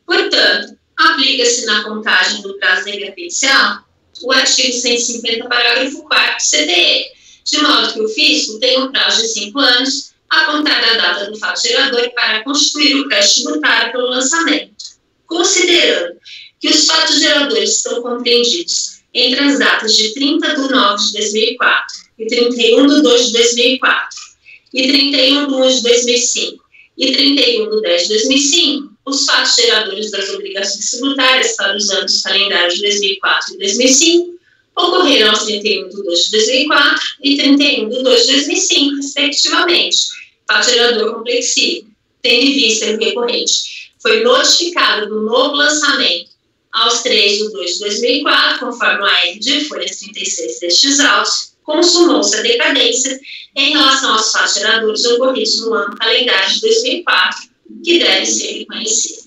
Speaker 3: Portanto, aplica-se na contagem do prazo decadencial o artigo 150, parágrafo 4º CTE, de modo que o fisco tem um prazo de 5 anos a contar da data do fato gerador para constituir o crédito tributário pelo lançamento. Considerando que os fatos geradores estão compreendidos entre as datas de 30 de 9 de 2004 e 31 de 2 de 2004 e 31 de 1 de 2005 e 31 de 10 de 2005, os fatos geradores das obrigações tributárias para os anos calendários de 2004 e 2005 ocorreram aos 31 de 2 de 2004 e 31 de 2 de 2005, respectivamente, fato gerador complexivo, tendo em vista que o recorrente foi notificado do novo lançamento aos 3 de 2 de 2004, conforme o AR de folhas 36 destes autos, consumou-se a decadência em relação aos fatos geradores ocorridos no ano calendário de 2004, que deve ser reconhecido.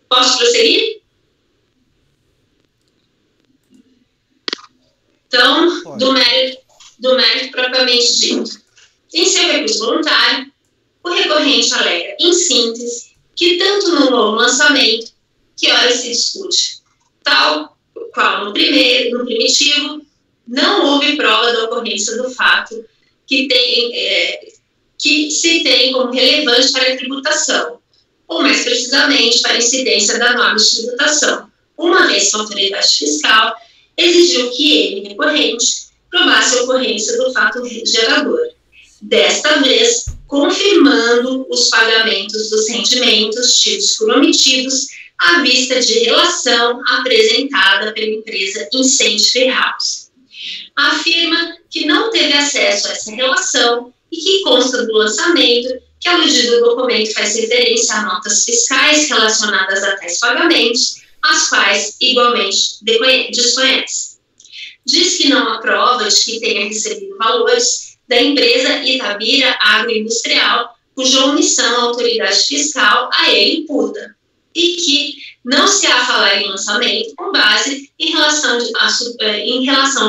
Speaker 3: Posso prosseguir? Então, do mérito propriamente dito. Em seu recurso voluntário, o recorrente alega, em síntese, que tanto no novo lançamento, que ora se discute, tal qual no primitivo, não houve prova da ocorrência do fato que se tem como relevante para a tributação, ou mais precisamente para a incidência da norma de tributação, uma vez que a autoridade fiscal exigiu que ele, recorrente, provasse a ocorrência do fato gerador, desta vez confirmando os pagamentos dos rendimentos tidos por omitidos à vista de relação apresentada pela empresa Incentive House. Afirma que não teve acesso a essa relação e que consta do lançamento que, aludido do documento, faz referência a notas fiscais relacionadas a tais pagamentos, as quais igualmente desconhece. Diz que não há prova de que tenha recebido valores da empresa Itabira Agroindustrial, cuja omissão a autoridade fiscal a ele imputa, e que não se há falar em lançamento com base em relação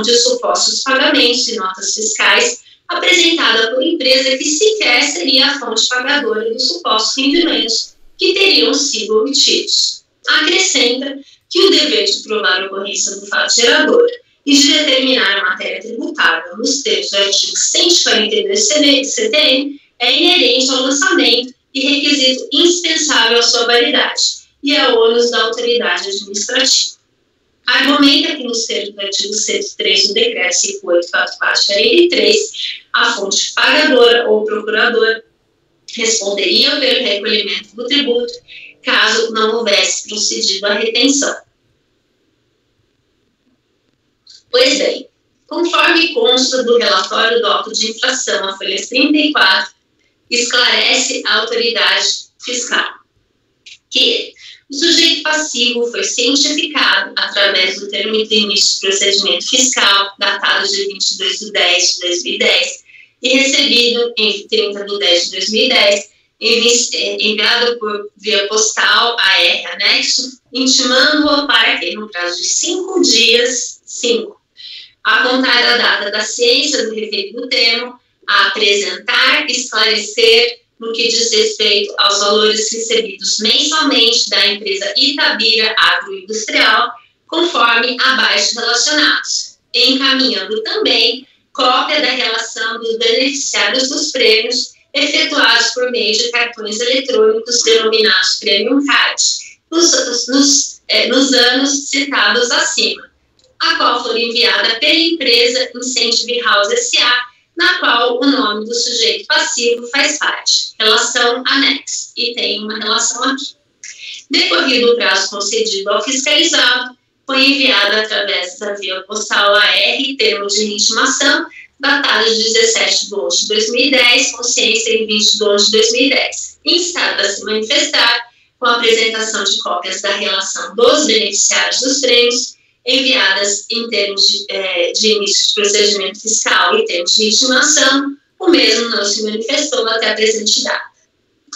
Speaker 3: de supostos pagamentos e notas fiscais apresentada por empresa que sequer seria a fonte pagadora dos supostos rendimentos que teriam sido omitidos. Acrescenta que o dever de provar a ocorrência do fato gerador e de determinar a matéria tributável nos termos do artigo 142 CTN é inerente ao lançamento e requisito indispensável à sua validade e é ônus da autoridade administrativa. Argumenta que nos termos do artigo 103 do decreto 5844-43, a fonte pagadora ou procuradora responderia pelo recolhimento do tributo caso não houvesse procedido à retenção. Pois bem, conforme consta do relatório do auto de infração, a folha 34, esclarece a autoridade fiscal que o sujeito passivo foi cientificado através do termo de início de procedimento fiscal, datado de 22 de 10 de 2010, e recebido em 30 de 10 de 2010, enviado por via postal AR anexo, intimando-o para que, no prazo de 5 dias, a contar da data da ciência do referido termo, a apresentar, esclarecer, no que diz respeito aos valores recebidos mensalmente da empresa Itabira Agroindustrial, conforme abaixo relacionados, encaminhando também cópia da relação dos beneficiários dos prêmios efetuados por meio de cartões eletrônicos denominados Premium Card, nos anos citados acima, a qual foi enviada pela empresa Incentive House S.A., na qual o nome do sujeito passivo faz parte, relação anexa, e tem uma relação aqui. Decorrido o prazo concedido ao fiscalizado, foi enviada através da via postal AR, termo de intimação, datado de 17 de 11 de 2010, com ciência em 20 de 11 de 2010, instado a se manifestar com a apresentação de cópias da relação dos beneficiários dos prêmios, enviadas em termos de início de procedimento fiscal e termos de intimação, o mesmo não se manifestou até a presente data.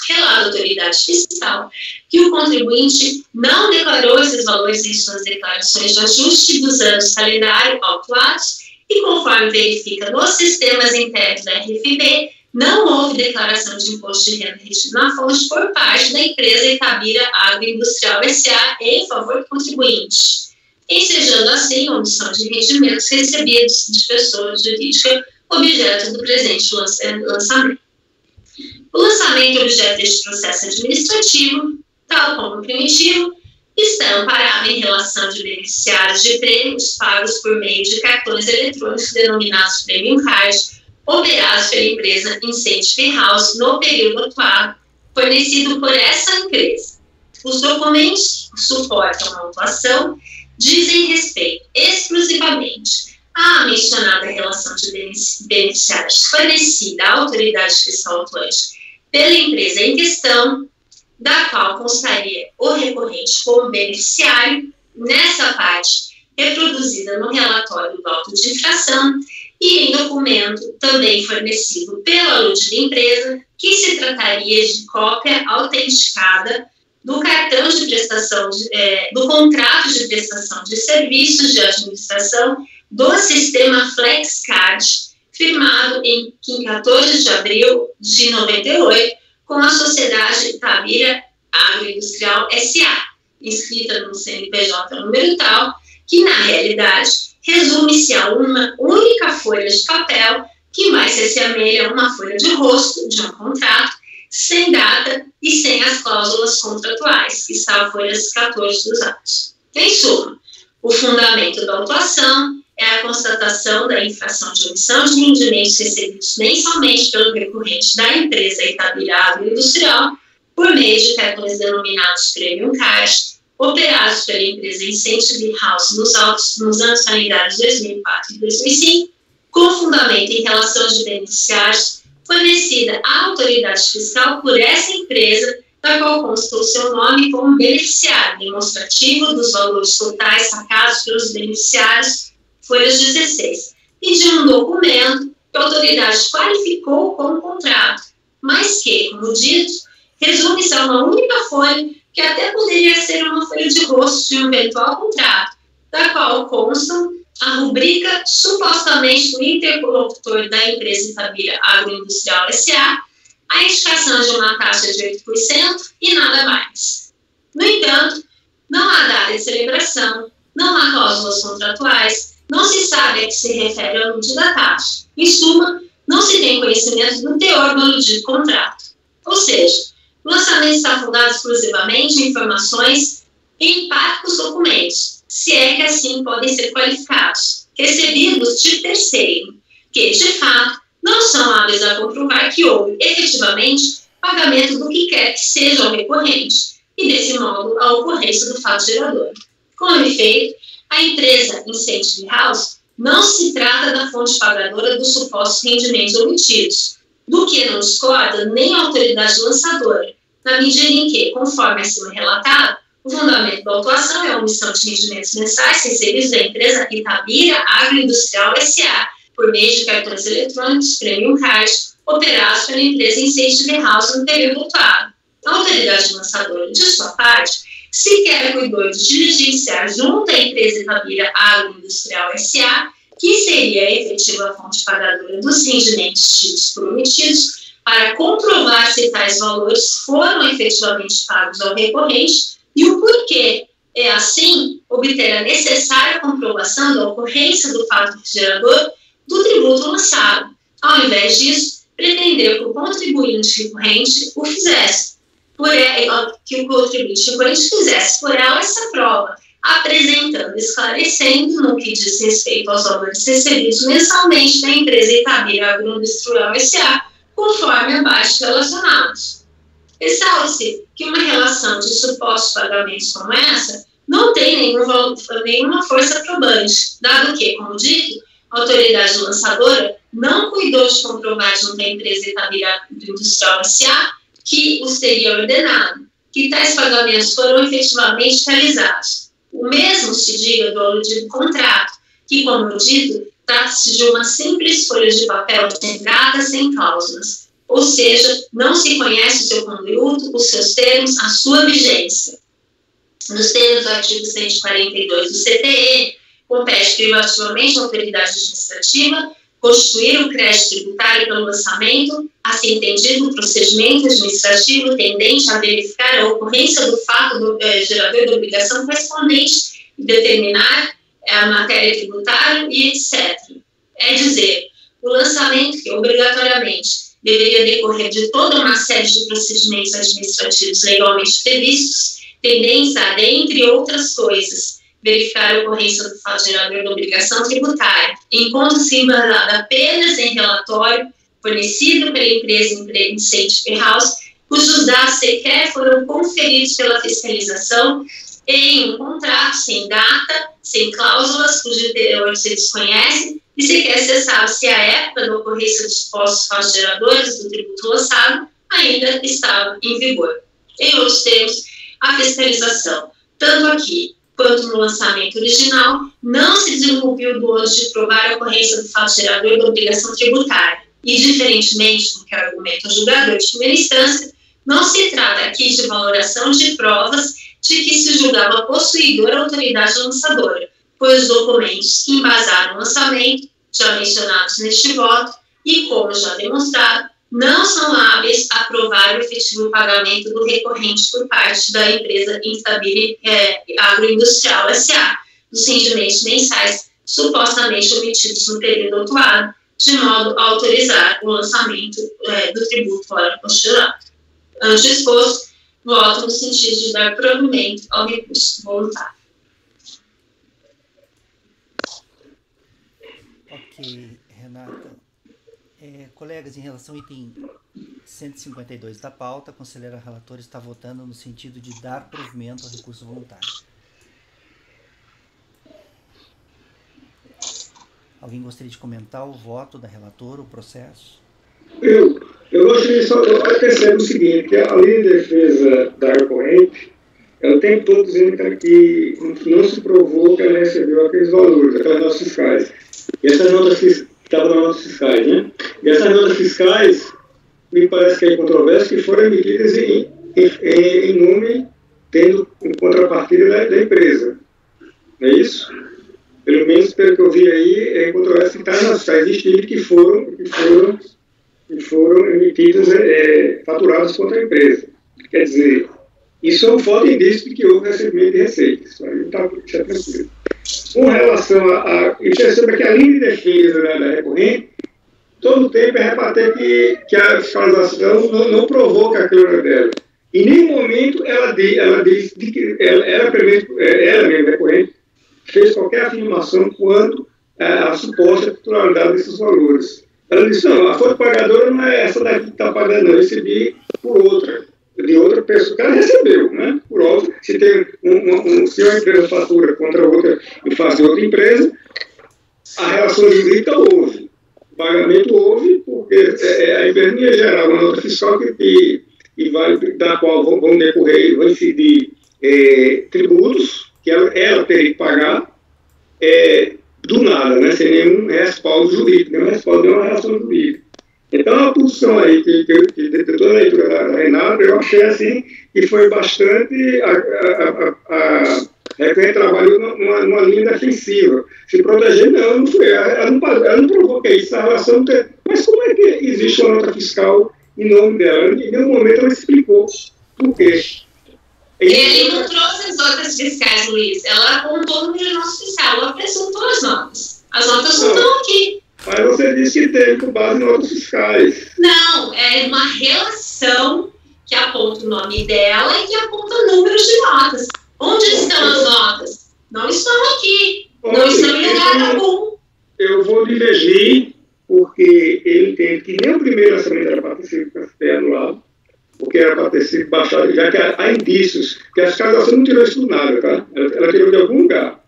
Speaker 3: Relata a autoridade fiscal que o contribuinte não declarou esses valores em suas declarações de ajuste dos anos calendário autuados e, conforme verifica nos sistemas internos da RFB, não houve declaração de imposto de renda retido na fonte por parte da empresa Itabira Agroindustrial S.A. em favor do contribuinte, ensejando assim a omissão de rendimentos recebidos de pessoa jurídica objeto do presente lançamento. O lançamento objeto deste processo administrativo, tal como o primitivo, está amparado em relação de beneficiários de prêmios pagos por meio de cartões eletrônicos denominados Premium Card, operados pela empresa Incentive House no período atual, fornecido por essa empresa. Os documentos que suportam a autuação dizem respeito exclusivamente à mencionada relação de beneficiários fornecida à autoridade fiscal atuante pela empresa em questão, da qual constaria o recorrente como beneficiário, nessa parte reproduzida no relatório do auto de infração e em documento também fornecido pela LUD da empresa, que se trataria de cópia autenticada do cartão de prestação, do contrato de prestação de serviços de administração do sistema FlexCard, firmado em 14 de abril de 98, com a sociedade Itabira Agroindustrial S.A., inscrita no CNPJ número tal, que na realidade resume-se a uma única folha de papel que mais se assemelha a uma folha de rosto de um contrato, sem data e sem as cláusulas contratuais, que está a folhas 14 dos atos. Em suma, o fundamento da autuação é a constatação da infração de omissão de rendimentos recebidos mensalmente pelo recorrente da empresa Itabira Agroindustrial por meio de cartões denominados Premium Card, operados pela empresa Incentive House nos anos calendários 2004 e 2005, com fundamento em relação de beneficiários fornecida à autoridade fiscal por essa empresa, da qual consta o seu nome como beneficiário, demonstrativo dos valores totais sacados pelos beneficiários, folhas 16, e de um documento que a autoridade qualificou como contrato, mas que, como dito, resume-se a uma única folha que até poderia ser uma folha de rosto de um eventual contrato, da qual constam a rubrica supostamente do interlocutor da empresa Itabira Agroindustrial S.A., a indicação de uma taxa de 8% e nada mais. No entanto, não há data de celebração, não há cláusulas contratuais, não se sabe a que se refere ao aludido da taxa. Em suma, não se tem conhecimento do teor do aludido contrato. Ou seja, o lançamento está fundado exclusivamente em informações e impacto dos documentos, se é que assim podem ser qualificados, recebidos de terceiro, que, de fato, não são hábeis a comprovar que houve, efetivamente, pagamento do que quer que seja o recorrente, e, desse modo, a ocorrência do fato gerador. Com efeito, a empresa Incentive House não se trata da fonte pagadora dos supostos rendimentos omitidos, do que não discorda nem a autoridade lançadora, na medida em que, conforme acima relatado, o fundamento da autuação é a omissão de rendimentos mensais recebidos da empresa Itabira Agroindustrial S.A., por meio de cartões eletrônicos, Premium Card, operados pela empresa Incentive House no período atual. A autoridade lançadora, de sua parte, sequer cuidou de diligenciar junto à empresa Itabira Agroindustrial S.A., que seria a efetiva fonte pagadora dos rendimentos tidos prometidos, para comprovar se tais valores foram efetivamente pagos ao recorrente e o porquê. É assim, obter a necessária comprovação da ocorrência do fato gerador do tributo lançado. Ao invés disso, pretendeu que o contribuinte recorrente o fizesse. Que o contribuinte recorrente fizesse por ela essa prova, apresentando, esclarecendo no que diz respeito aos valores recebidos mensalmente da empresa Itabira Agroindustrial S.A., conforme abaixo relacionados. Ressalta-se que uma relação de supostos pagamentos como essa não tem nenhuma força probante, dado que, como dito, a autoridade lançadora não cuidou de comprovar junto à empresa Itabira Agroindustrial S.A. que os teria ordenado, que tais pagamentos foram efetivamente realizados. O mesmo se diga do aludido contrato, que, como eu dito, trata-se de uma simples folha de papel sem data, sem cláusulas, ou seja, não se conhece o seu conteúdo, os seus termos, a sua vigência. Nos termos do artigo 142 do CTN, compete privativamente à autoridade administrativa constituir um crédito tributário pelo lançamento, assim entendido o procedimento administrativo tendente a verificar a ocorrência do fato do gerador da obrigação correspondente e determinar a matéria tributária e etc. É dizer, o lançamento que obrigatoriamente deveria decorrer de toda uma série de procedimentos administrativos legalmente previstos, tendentes a, dentre outras coisas, verificar a ocorrência do fato gerador da obrigação tributária, enquanto-se embasada apenas em relatório fornecido pela empresa Incentive House, cujos dados sequer foram conferidos pela fiscalização, em um contrato sem data, sem cláusulas, cujo teor se desconhece, e sequer se sabe se a época da ocorrência dos supostos fatos geradores do tributo lançado ainda estava em vigor. Em outros termos, a fiscalização, tanto aqui quanto no lançamento original, não se desenvolveu do ônus de provar a ocorrência do fato gerador da obrigação tributária. E, diferentemente do que argumenta o julgador de primeira instância, não se trata aqui de valoração de provas de que se julgava possuidora a autoridade lançadora, pois os documentos que embasaram o lançamento, já mencionados neste voto, e como já demonstrado, não são hábeis a provar o efetivo pagamento do recorrente por parte da empresa Itabira Agroindustrial S.A. dos rendimentos mensais supostamente omitidos no período atuado, de modo a autorizar o lançamento do tributo ora postulado. Ante exposto, voto no sentido de dar provimento ao recurso voluntário.
Speaker 1: Ok, Renata. Colegas, em relação ao item 152 da pauta, a conselheira relatora está votando no sentido de dar provimento ao recurso voluntário. Alguém gostaria de comentar o voto da relatora, o processo?
Speaker 2: Eu gostaria só de perceber o seguinte, que a lei de defesa da recorrente, ela tem todo dizendo que não se provou que ela recebeu aqueles valores, aquelas notas fiscais. E essas notas estavam nas notas fiscais, né? E essas notas fiscais, me parece que é controverso, que foram emitidas em nome, tendo em contrapartida da empresa. Não é isso? Pelo menos, pelo que eu vi aí, é controverso que está existindo que foram emitidos, faturados contra a empresa. Quer dizer, isso é um forte indício de que houve recebimento de receitas. Isso aí está tranquilo. Com relação e perceba que a linha de defesa da recorrente, todo o tempo é rebater que a fiscalização não provou que aquilo era dela. Em nenhum momento ela diz que ela mesma, recorrente, fez qualquer afirmação quanto à suposta titularidade desses valores. Ela disse, não, a fonte pagadora não é essa daqui que está pagando, não, eu recebi por outra, de outra pessoa que ela recebeu, né? Por óbvio, se tem se uma empresa fatura contra outra e faz de outra empresa, a relação jurídica houve. O pagamento houve, porque a empresa ia gerar uma nota fiscal da qual vão incidir tributos que ela teria que pagar do nada, né, sem nenhum respaldo jurídico, nenhum respaldo, nenhuma relação jurídica. Então, a posição aí que de toda a leitura da Renata, eu achei assim que foi bastante que trabalhou numa linha defensiva. Se proteger, não foi. Ela não provou que é isso, a relação tem. Mas como é que existe uma nota fiscal em nome dela? Em nenhum momento ela explicou por quê.
Speaker 3: Ele não trouxe as notas fiscais, Luiz. Ela apontou o número de notas fiscais, ela apresentou as notas. As notas não estão aqui.
Speaker 2: Mas você disse que teve com base em notas fiscais.
Speaker 3: Não, é uma relação que aponta o nome dela e que aponta números de notas. Onde estão as notas? Não estão aqui. Não estão em lugar algum.
Speaker 2: Eu vou divergir, porque ele entende que nem o primeiro lançamento era para ter sido anulado, porque era para ter sido baixado, já que há indícios, que a fiscalização não tirou isso do nada, tá? Ela tirou de algum lugar.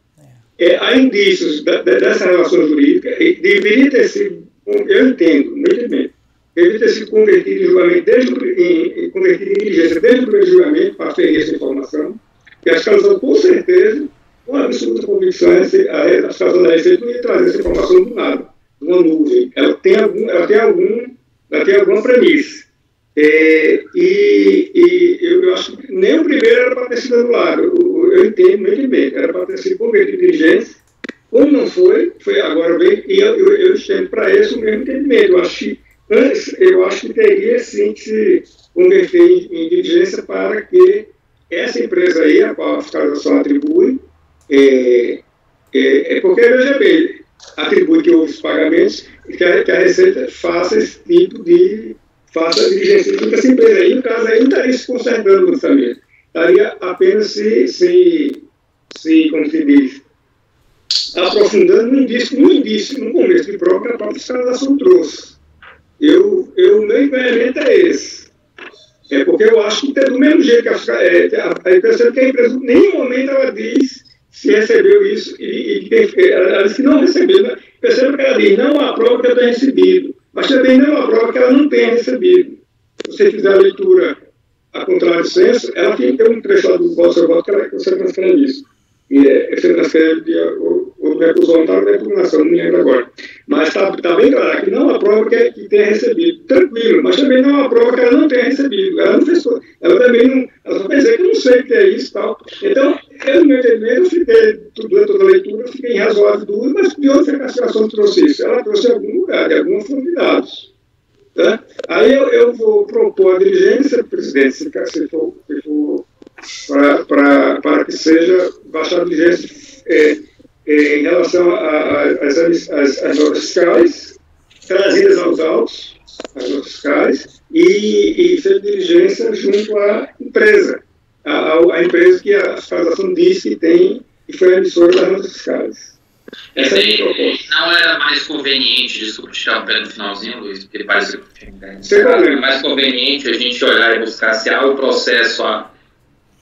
Speaker 2: Há indícios dessa relação jurídica, e deveria ter sido, eu entendo, no entendimento, deveria ter sido convertido em julgamento, convertido em diligência desde o primeiro julgamento, para ferir essa informação, e a fiscalização, com certeza, com absoluta convicção, a fiscalização da Receita não ia trazer essa informação do nada, de uma nuvem. Ela tem alguma premissa. Eu acho que nem o primeiro era para ter sido anulado. Eu entendo, meu entendimento, era para ter sido convertido em diligência. Como não foi agora bem, e eu estendo para esse o mesmo entendimento. Eu acho que teria sim que se converter em diligência para que essa empresa aí, a qual a fiscalização atribui, porque, veja bem, atribui que houve os pagamentos e que a Receita faça esse tipo de diligência junto a essa empresa aí. No caso aí, não estaria se consertando o lançamento. Estaria apenas se como se diz, aprofundando no indício, no começo de prova que a própria fiscalização trouxe. Meu empenhamento é esse. Porque eu acho que do mesmo jeito que eu percebo que a empresa, em nenhum momento ela diz se recebeu isso ela diz que não recebeu. Né? Percebo que ela diz, não há prova que eu tenha recebido, mas também não há prova que ela não tenha recebido. Se você fizer a leitura a contrário do senso, ela tem um trecho lá do voto que você transcreve isso. E você transcreve ou de recurso voluntário ou de impugnação, não me lembro agora. Mas está bem claro que não há prova que tenha recebido. Tranquilo, mas também não há prova que ela não tenha recebido. Ela não fez. Ela também não. Ela só fez que eu não sei o que é isso e tal. Então, no meu entendimento, eu fiquei, durante toda a leitura, eu fiquei em razoável dúvida, mas de onde foi que a fiscalização trouxe isso? Ela trouxe em algum lugar, de alguma fonte de dados. Tá? Aí eu vou propor a diligência, presidente, se for para que seja baixada a diligência em relação às notas fiscais, trazidas aos autos, as notas fiscais, e ser diligência junto à empresa, a empresa que a fiscalização diz que tem e foi emissora das notas fiscais.
Speaker 5: Não era mais conveniente, desculpa te interromper no finalzinho, Luiz, porque parece que é mais conveniente a gente olhar e buscar se há o processo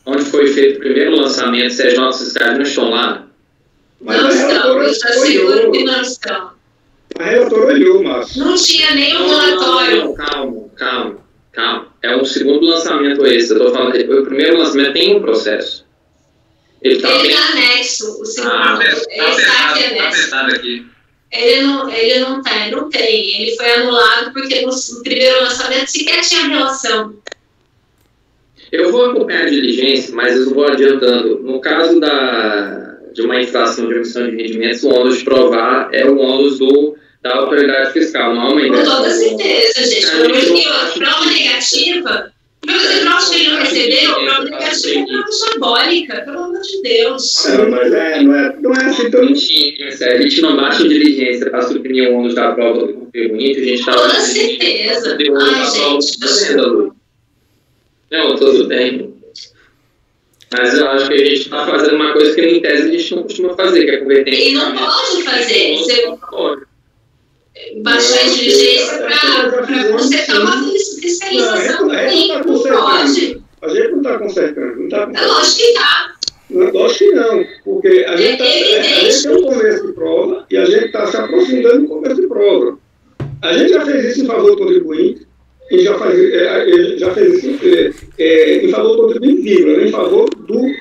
Speaker 5: onde foi feito o primeiro lançamento, se as notas fiscais não estão lá.
Speaker 3: Mas não estão, eu estou seguro que não estão.
Speaker 2: A relatora olhou, Márcio.
Speaker 3: Não tinha nenhum relatório.
Speaker 5: Calma. É um segundo lançamento esse. Eu estou falando que o primeiro lançamento tem um processo. Ele está
Speaker 3: anexo, o segundo.
Speaker 5: Está aqui.
Speaker 3: Ele não tem. Ele foi anulado porque no primeiro lançamento sequer tinha relação.
Speaker 5: Eu vou acompanhar a diligência, mas eu vou adiantando. No caso de uma infração de omissão de rendimentos, o ônus de provar é o ônus da autoridade fiscal, não é uma
Speaker 3: com toda certeza, gente. Prova negativa, prova que ele não recebeu, prova negativa é prova simbólica, pelo amor de Deus.
Speaker 2: Mas não é assim tão...
Speaker 5: A gente não baixa a diligência para suprimir o ônus da prova do contribuinte, a gente está...
Speaker 3: Com toda certeza. Ai, gente,
Speaker 5: não, tudo bem. Mas eu acho que a gente está fazendo uma coisa que, em tese, a gente não costuma fazer, que é converter.
Speaker 3: E não pode fazer. Você baixar a diligência para consertar uma fiscalização. Não pode.
Speaker 2: A gente não está consertando.
Speaker 3: É lógico que está.
Speaker 2: Lógico que não, porque a gente tem um começo de prova e a gente está se aprofundando no começo de prova. A gente já fez isso em favor do contribuinte. E já fez isso em favor do contribuinte, vírgula, em favor do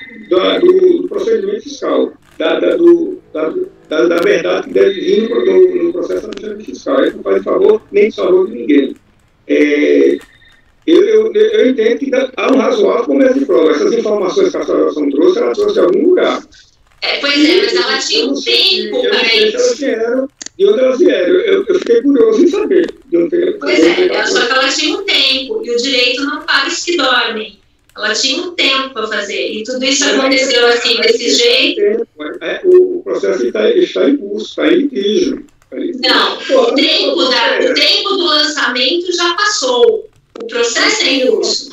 Speaker 2: procedimento fiscal, da verdade que deve desfavor de ninguém. Eu entendo que há um razoável começo de prova. Essas informações que a Federação trouxe, ela trouxe de algum lugar.
Speaker 3: Pois é, mas ela tinha um tempo para isso.
Speaker 2: De onde elas vieram. Eu fiquei curioso em saber.
Speaker 3: Pois é, só que ela tinha um tempo, e o direito não paga os que dormem. Ela tinha um tempo para fazer, e tudo isso aconteceu assim, desse jeito.
Speaker 2: O processo está em curso, está em litígio.
Speaker 3: Não, o tempo do lançamento já passou. O processo é em curso.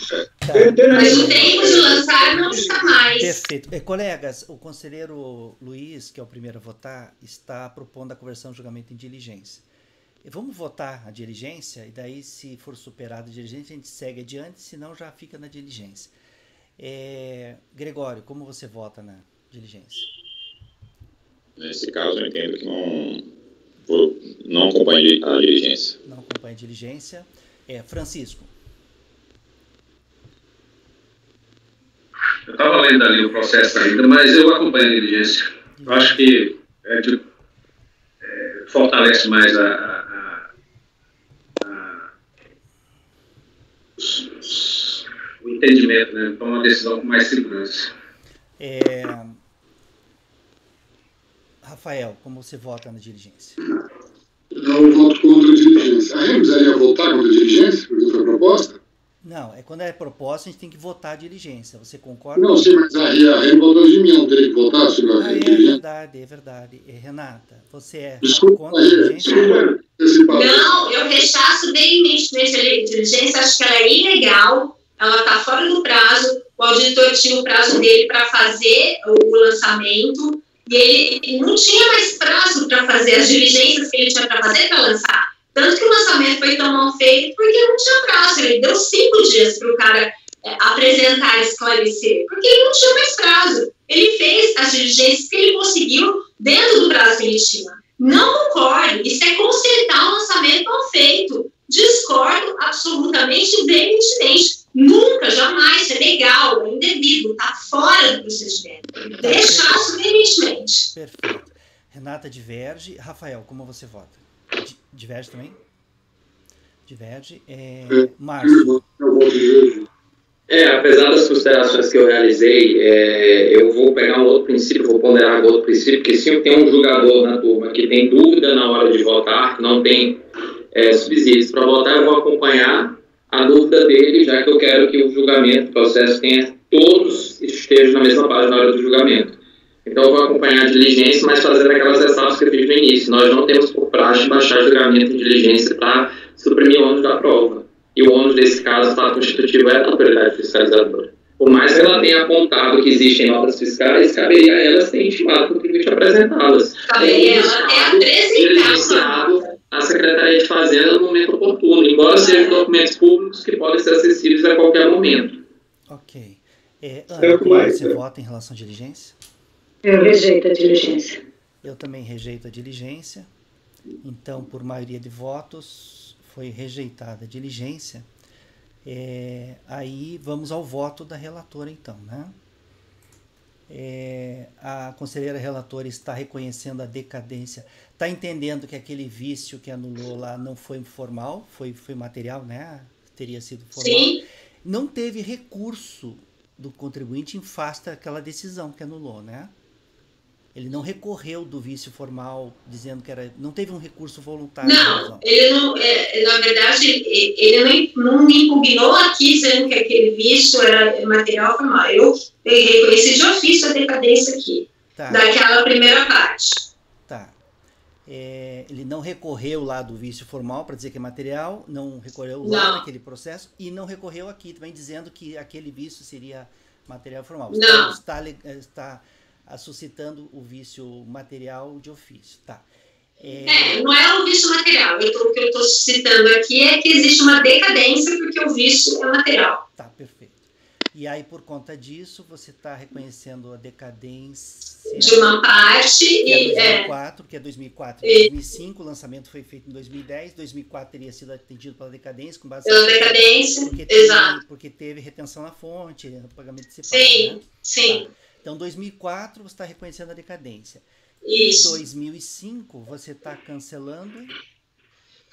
Speaker 3: Mas o tempo de lançar não está mais.
Speaker 1: Perfeito. Colegas, o conselheiro Luiz, que é o primeiro a votar, está propondo a conversão de julgamento em diligência. Vamos votar a diligência, e daí, se for superada a diligência, a gente segue adiante, senão já fica na diligência. Gregório, como você vota na diligência?
Speaker 6: Nesse caso, eu entendo que não acompanhe a diligência.
Speaker 1: Não acompanha a diligência. Francisco.
Speaker 7: Eu estava lendo ali o processo ainda, mas eu acompanho a diligência. Eu acho que fortalece mais o entendimento, né? Toma uma decisão com mais segurança.
Speaker 1: Rafael, como você vota na diligência?
Speaker 8: Eu voto contra a diligência. A Remes ia votar contra a diligência, porque foi proposta?
Speaker 1: Não, quando é proposta, a gente tem que votar a diligência. Você concorda?
Speaker 8: Não, sim, mas a Remes votou de mim, não teria que votar sobre a diligência.
Speaker 1: É verdade. Renata, você
Speaker 8: contra
Speaker 1: a diligência?
Speaker 3: Não, eu rechaço veementemente a diligência, acho que ela é ilegal, ela está fora do prazo, o auditor tinha o prazo dele para fazer o lançamento, e ele não tinha mais prazo para fazer as diligências que ele tinha para fazer para lançar. Tanto que o lançamento foi tão mal feito porque não tinha prazo. Ele deu 5 dias para o cara apresentar e esclarecer, porque ele não tinha mais prazo. Ele fez as diligências que ele conseguiu dentro do prazo que ele tinha. Não concordo. Isso é consertar um lançamento mal feito. Discordo absolutamente veementemente. Nunca, jamais, é legal, é indevido, está fora do procedimento. Rechaço veementemente.
Speaker 1: Perfeito. Renata diverge. Rafael, como você vota? Diverge também? Diverge. Márcio.
Speaker 5: Apesar das considerações que eu realizei, eu vou pegar um outro princípio, vou ponderar um outro princípio, porque se eu tenho um julgador na turma que tem dúvida na hora de votar, que não tem subsídios para votar, eu vou acompanhar a dúvida dele, já que eu quero que o julgamento, o processo todos estejam na mesma página na hora do julgamento. Então, eu vou acompanhar a diligência, mas fazendo aquelas etapas que eu fiz no início. Nós não temos por praxe baixar julgamento em diligência para suprimir o ônus da prova. E o ônus desse caso, fato constitutivo, é da autoridade fiscalizadora. Por mais que ela tenha apontado que existem notas fiscais, caberia a elas ter intimado o contribuinte a apresentá-las.
Speaker 3: Caberia ela ter apresentado
Speaker 5: à Secretaria de Fazenda no momento oportuno, embora sejam documentos públicos que podem ser acessíveis a qualquer momento.
Speaker 1: Ok. Ana, como você vota em relação à diligência?
Speaker 9: Eu rejeito a diligência.
Speaker 1: Eu também rejeito a diligência. Então, por maioria de votos, foi rejeitada a diligência. Aí vamos ao voto da relatora, então, né? A conselheira relatora está reconhecendo a decadência. Está entendendo que aquele vício que anulou lá não foi formal, foi material, né? Teria sido formal.
Speaker 3: Sim.
Speaker 1: Não teve recurso do contribuinte em face daquela decisão que anulou, né? Ele não recorreu do vício formal, dizendo que não teve um recurso voluntário.
Speaker 3: Não, ele não, na verdade, ele não impugnou aqui, dizendo que aquele vício era material formal. Eu reconheci de ofício a decadência aqui, daquela primeira parte.
Speaker 1: Tá. Ele não recorreu lá do vício formal para dizer que é material, não recorreu lá naquele processo, e não recorreu aqui também dizendo que aquele vício seria material formal.
Speaker 3: Não.
Speaker 1: Está suscitando o vício material de ofício, tá?
Speaker 3: Não é o vício material. O que eu estou suscitando aqui é que existe uma decadência porque o vício é material.
Speaker 1: Tá, perfeito. E aí, por conta disso, você está reconhecendo a decadência
Speaker 3: de uma parte
Speaker 1: que é 2004, que é 2004 e 2005, o lançamento foi feito em 2010, 2004 teria sido atendido pela decadência, com base
Speaker 3: pela decadência, exato.
Speaker 1: Porque teve retenção na fonte, pagamento antecipado.
Speaker 3: Sim,
Speaker 1: né?
Speaker 3: sim.
Speaker 1: Tá. Então, 2004 você está reconhecendo a decadência.
Speaker 3: Isso.
Speaker 1: Em 2005 você está cancelando.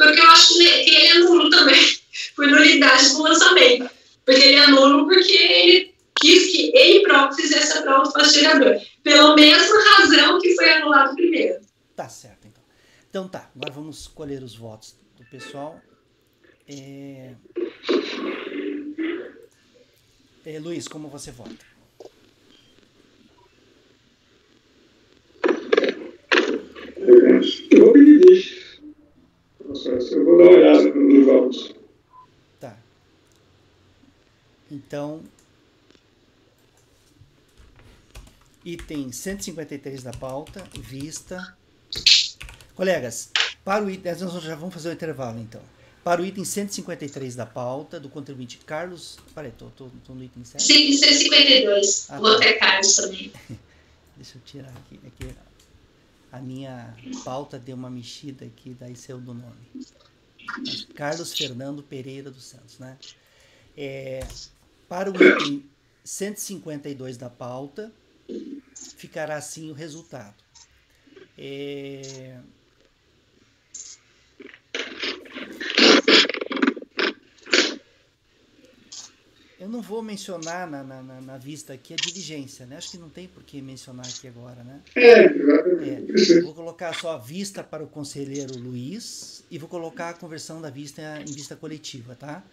Speaker 3: porque eu acho que ele é nulo também, por nulidade do lançamento. Porque ele é nulo porque ele quis que ele próprio fizesse a prova do fácil gerador. Pela mesma razão que foi anulado primeiro.
Speaker 1: Tá certo, então. Então tá, agora vamos colher os votos do pessoal. Luiz, como você vota?
Speaker 2: Eu vou pedir deixa. Eu vou dar uma olhada nos votos.
Speaker 1: Tá. Então, item 153 da pauta, vista. Colegas, para o item, nós já vamos fazer o intervalo então. Para o item 153 da pauta, do contribuinte Carlos. Peraí, tô no item 7.
Speaker 3: Sim, 152. O outro é Carlos também.
Speaker 1: Deixa eu tirar aqui. A minha pauta deu uma mexida aqui, daí saiu do nome. Carlos Fernando Pereira dos Santos, né? Para o item 152 da pauta, ficará assim o resultado. Eu não vou mencionar na vista aqui a diligência, né? Acho que não tem por que mencionar aqui agora, né? Vou colocar só a vista para o conselheiro Luiz e vou colocar a conversão da vista em vista coletiva, tá?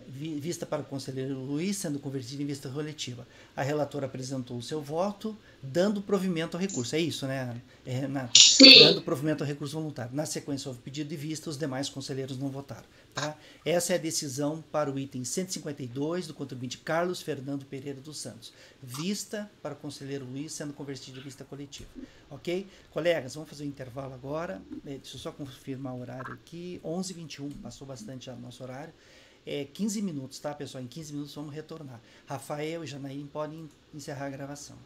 Speaker 1: Vista para o conselheiro Luiz sendo convertida em vista coletiva. A relatora apresentou o seu voto, dando provimento ao recurso. É isso, né, Renata?
Speaker 3: Sim.
Speaker 1: Dando provimento ao recurso voluntário. Na sequência, houve pedido de vista, os demais conselheiros não votaram. Tá? Essa é a decisão para o item 152 do contribuinte Carlos Fernando Pereira dos Santos. Vista para o conselheiro Luiz sendo convertido em vista coletiva. Ok? Colegas, vamos fazer um intervalo agora. Deixa eu só confirmar o horário aqui. 11h21, passou bastante já o nosso horário. 15 minutos, tá, pessoal? Em 15 minutos vamos retornar. Rafael e Janaína podem encerrar a gravação.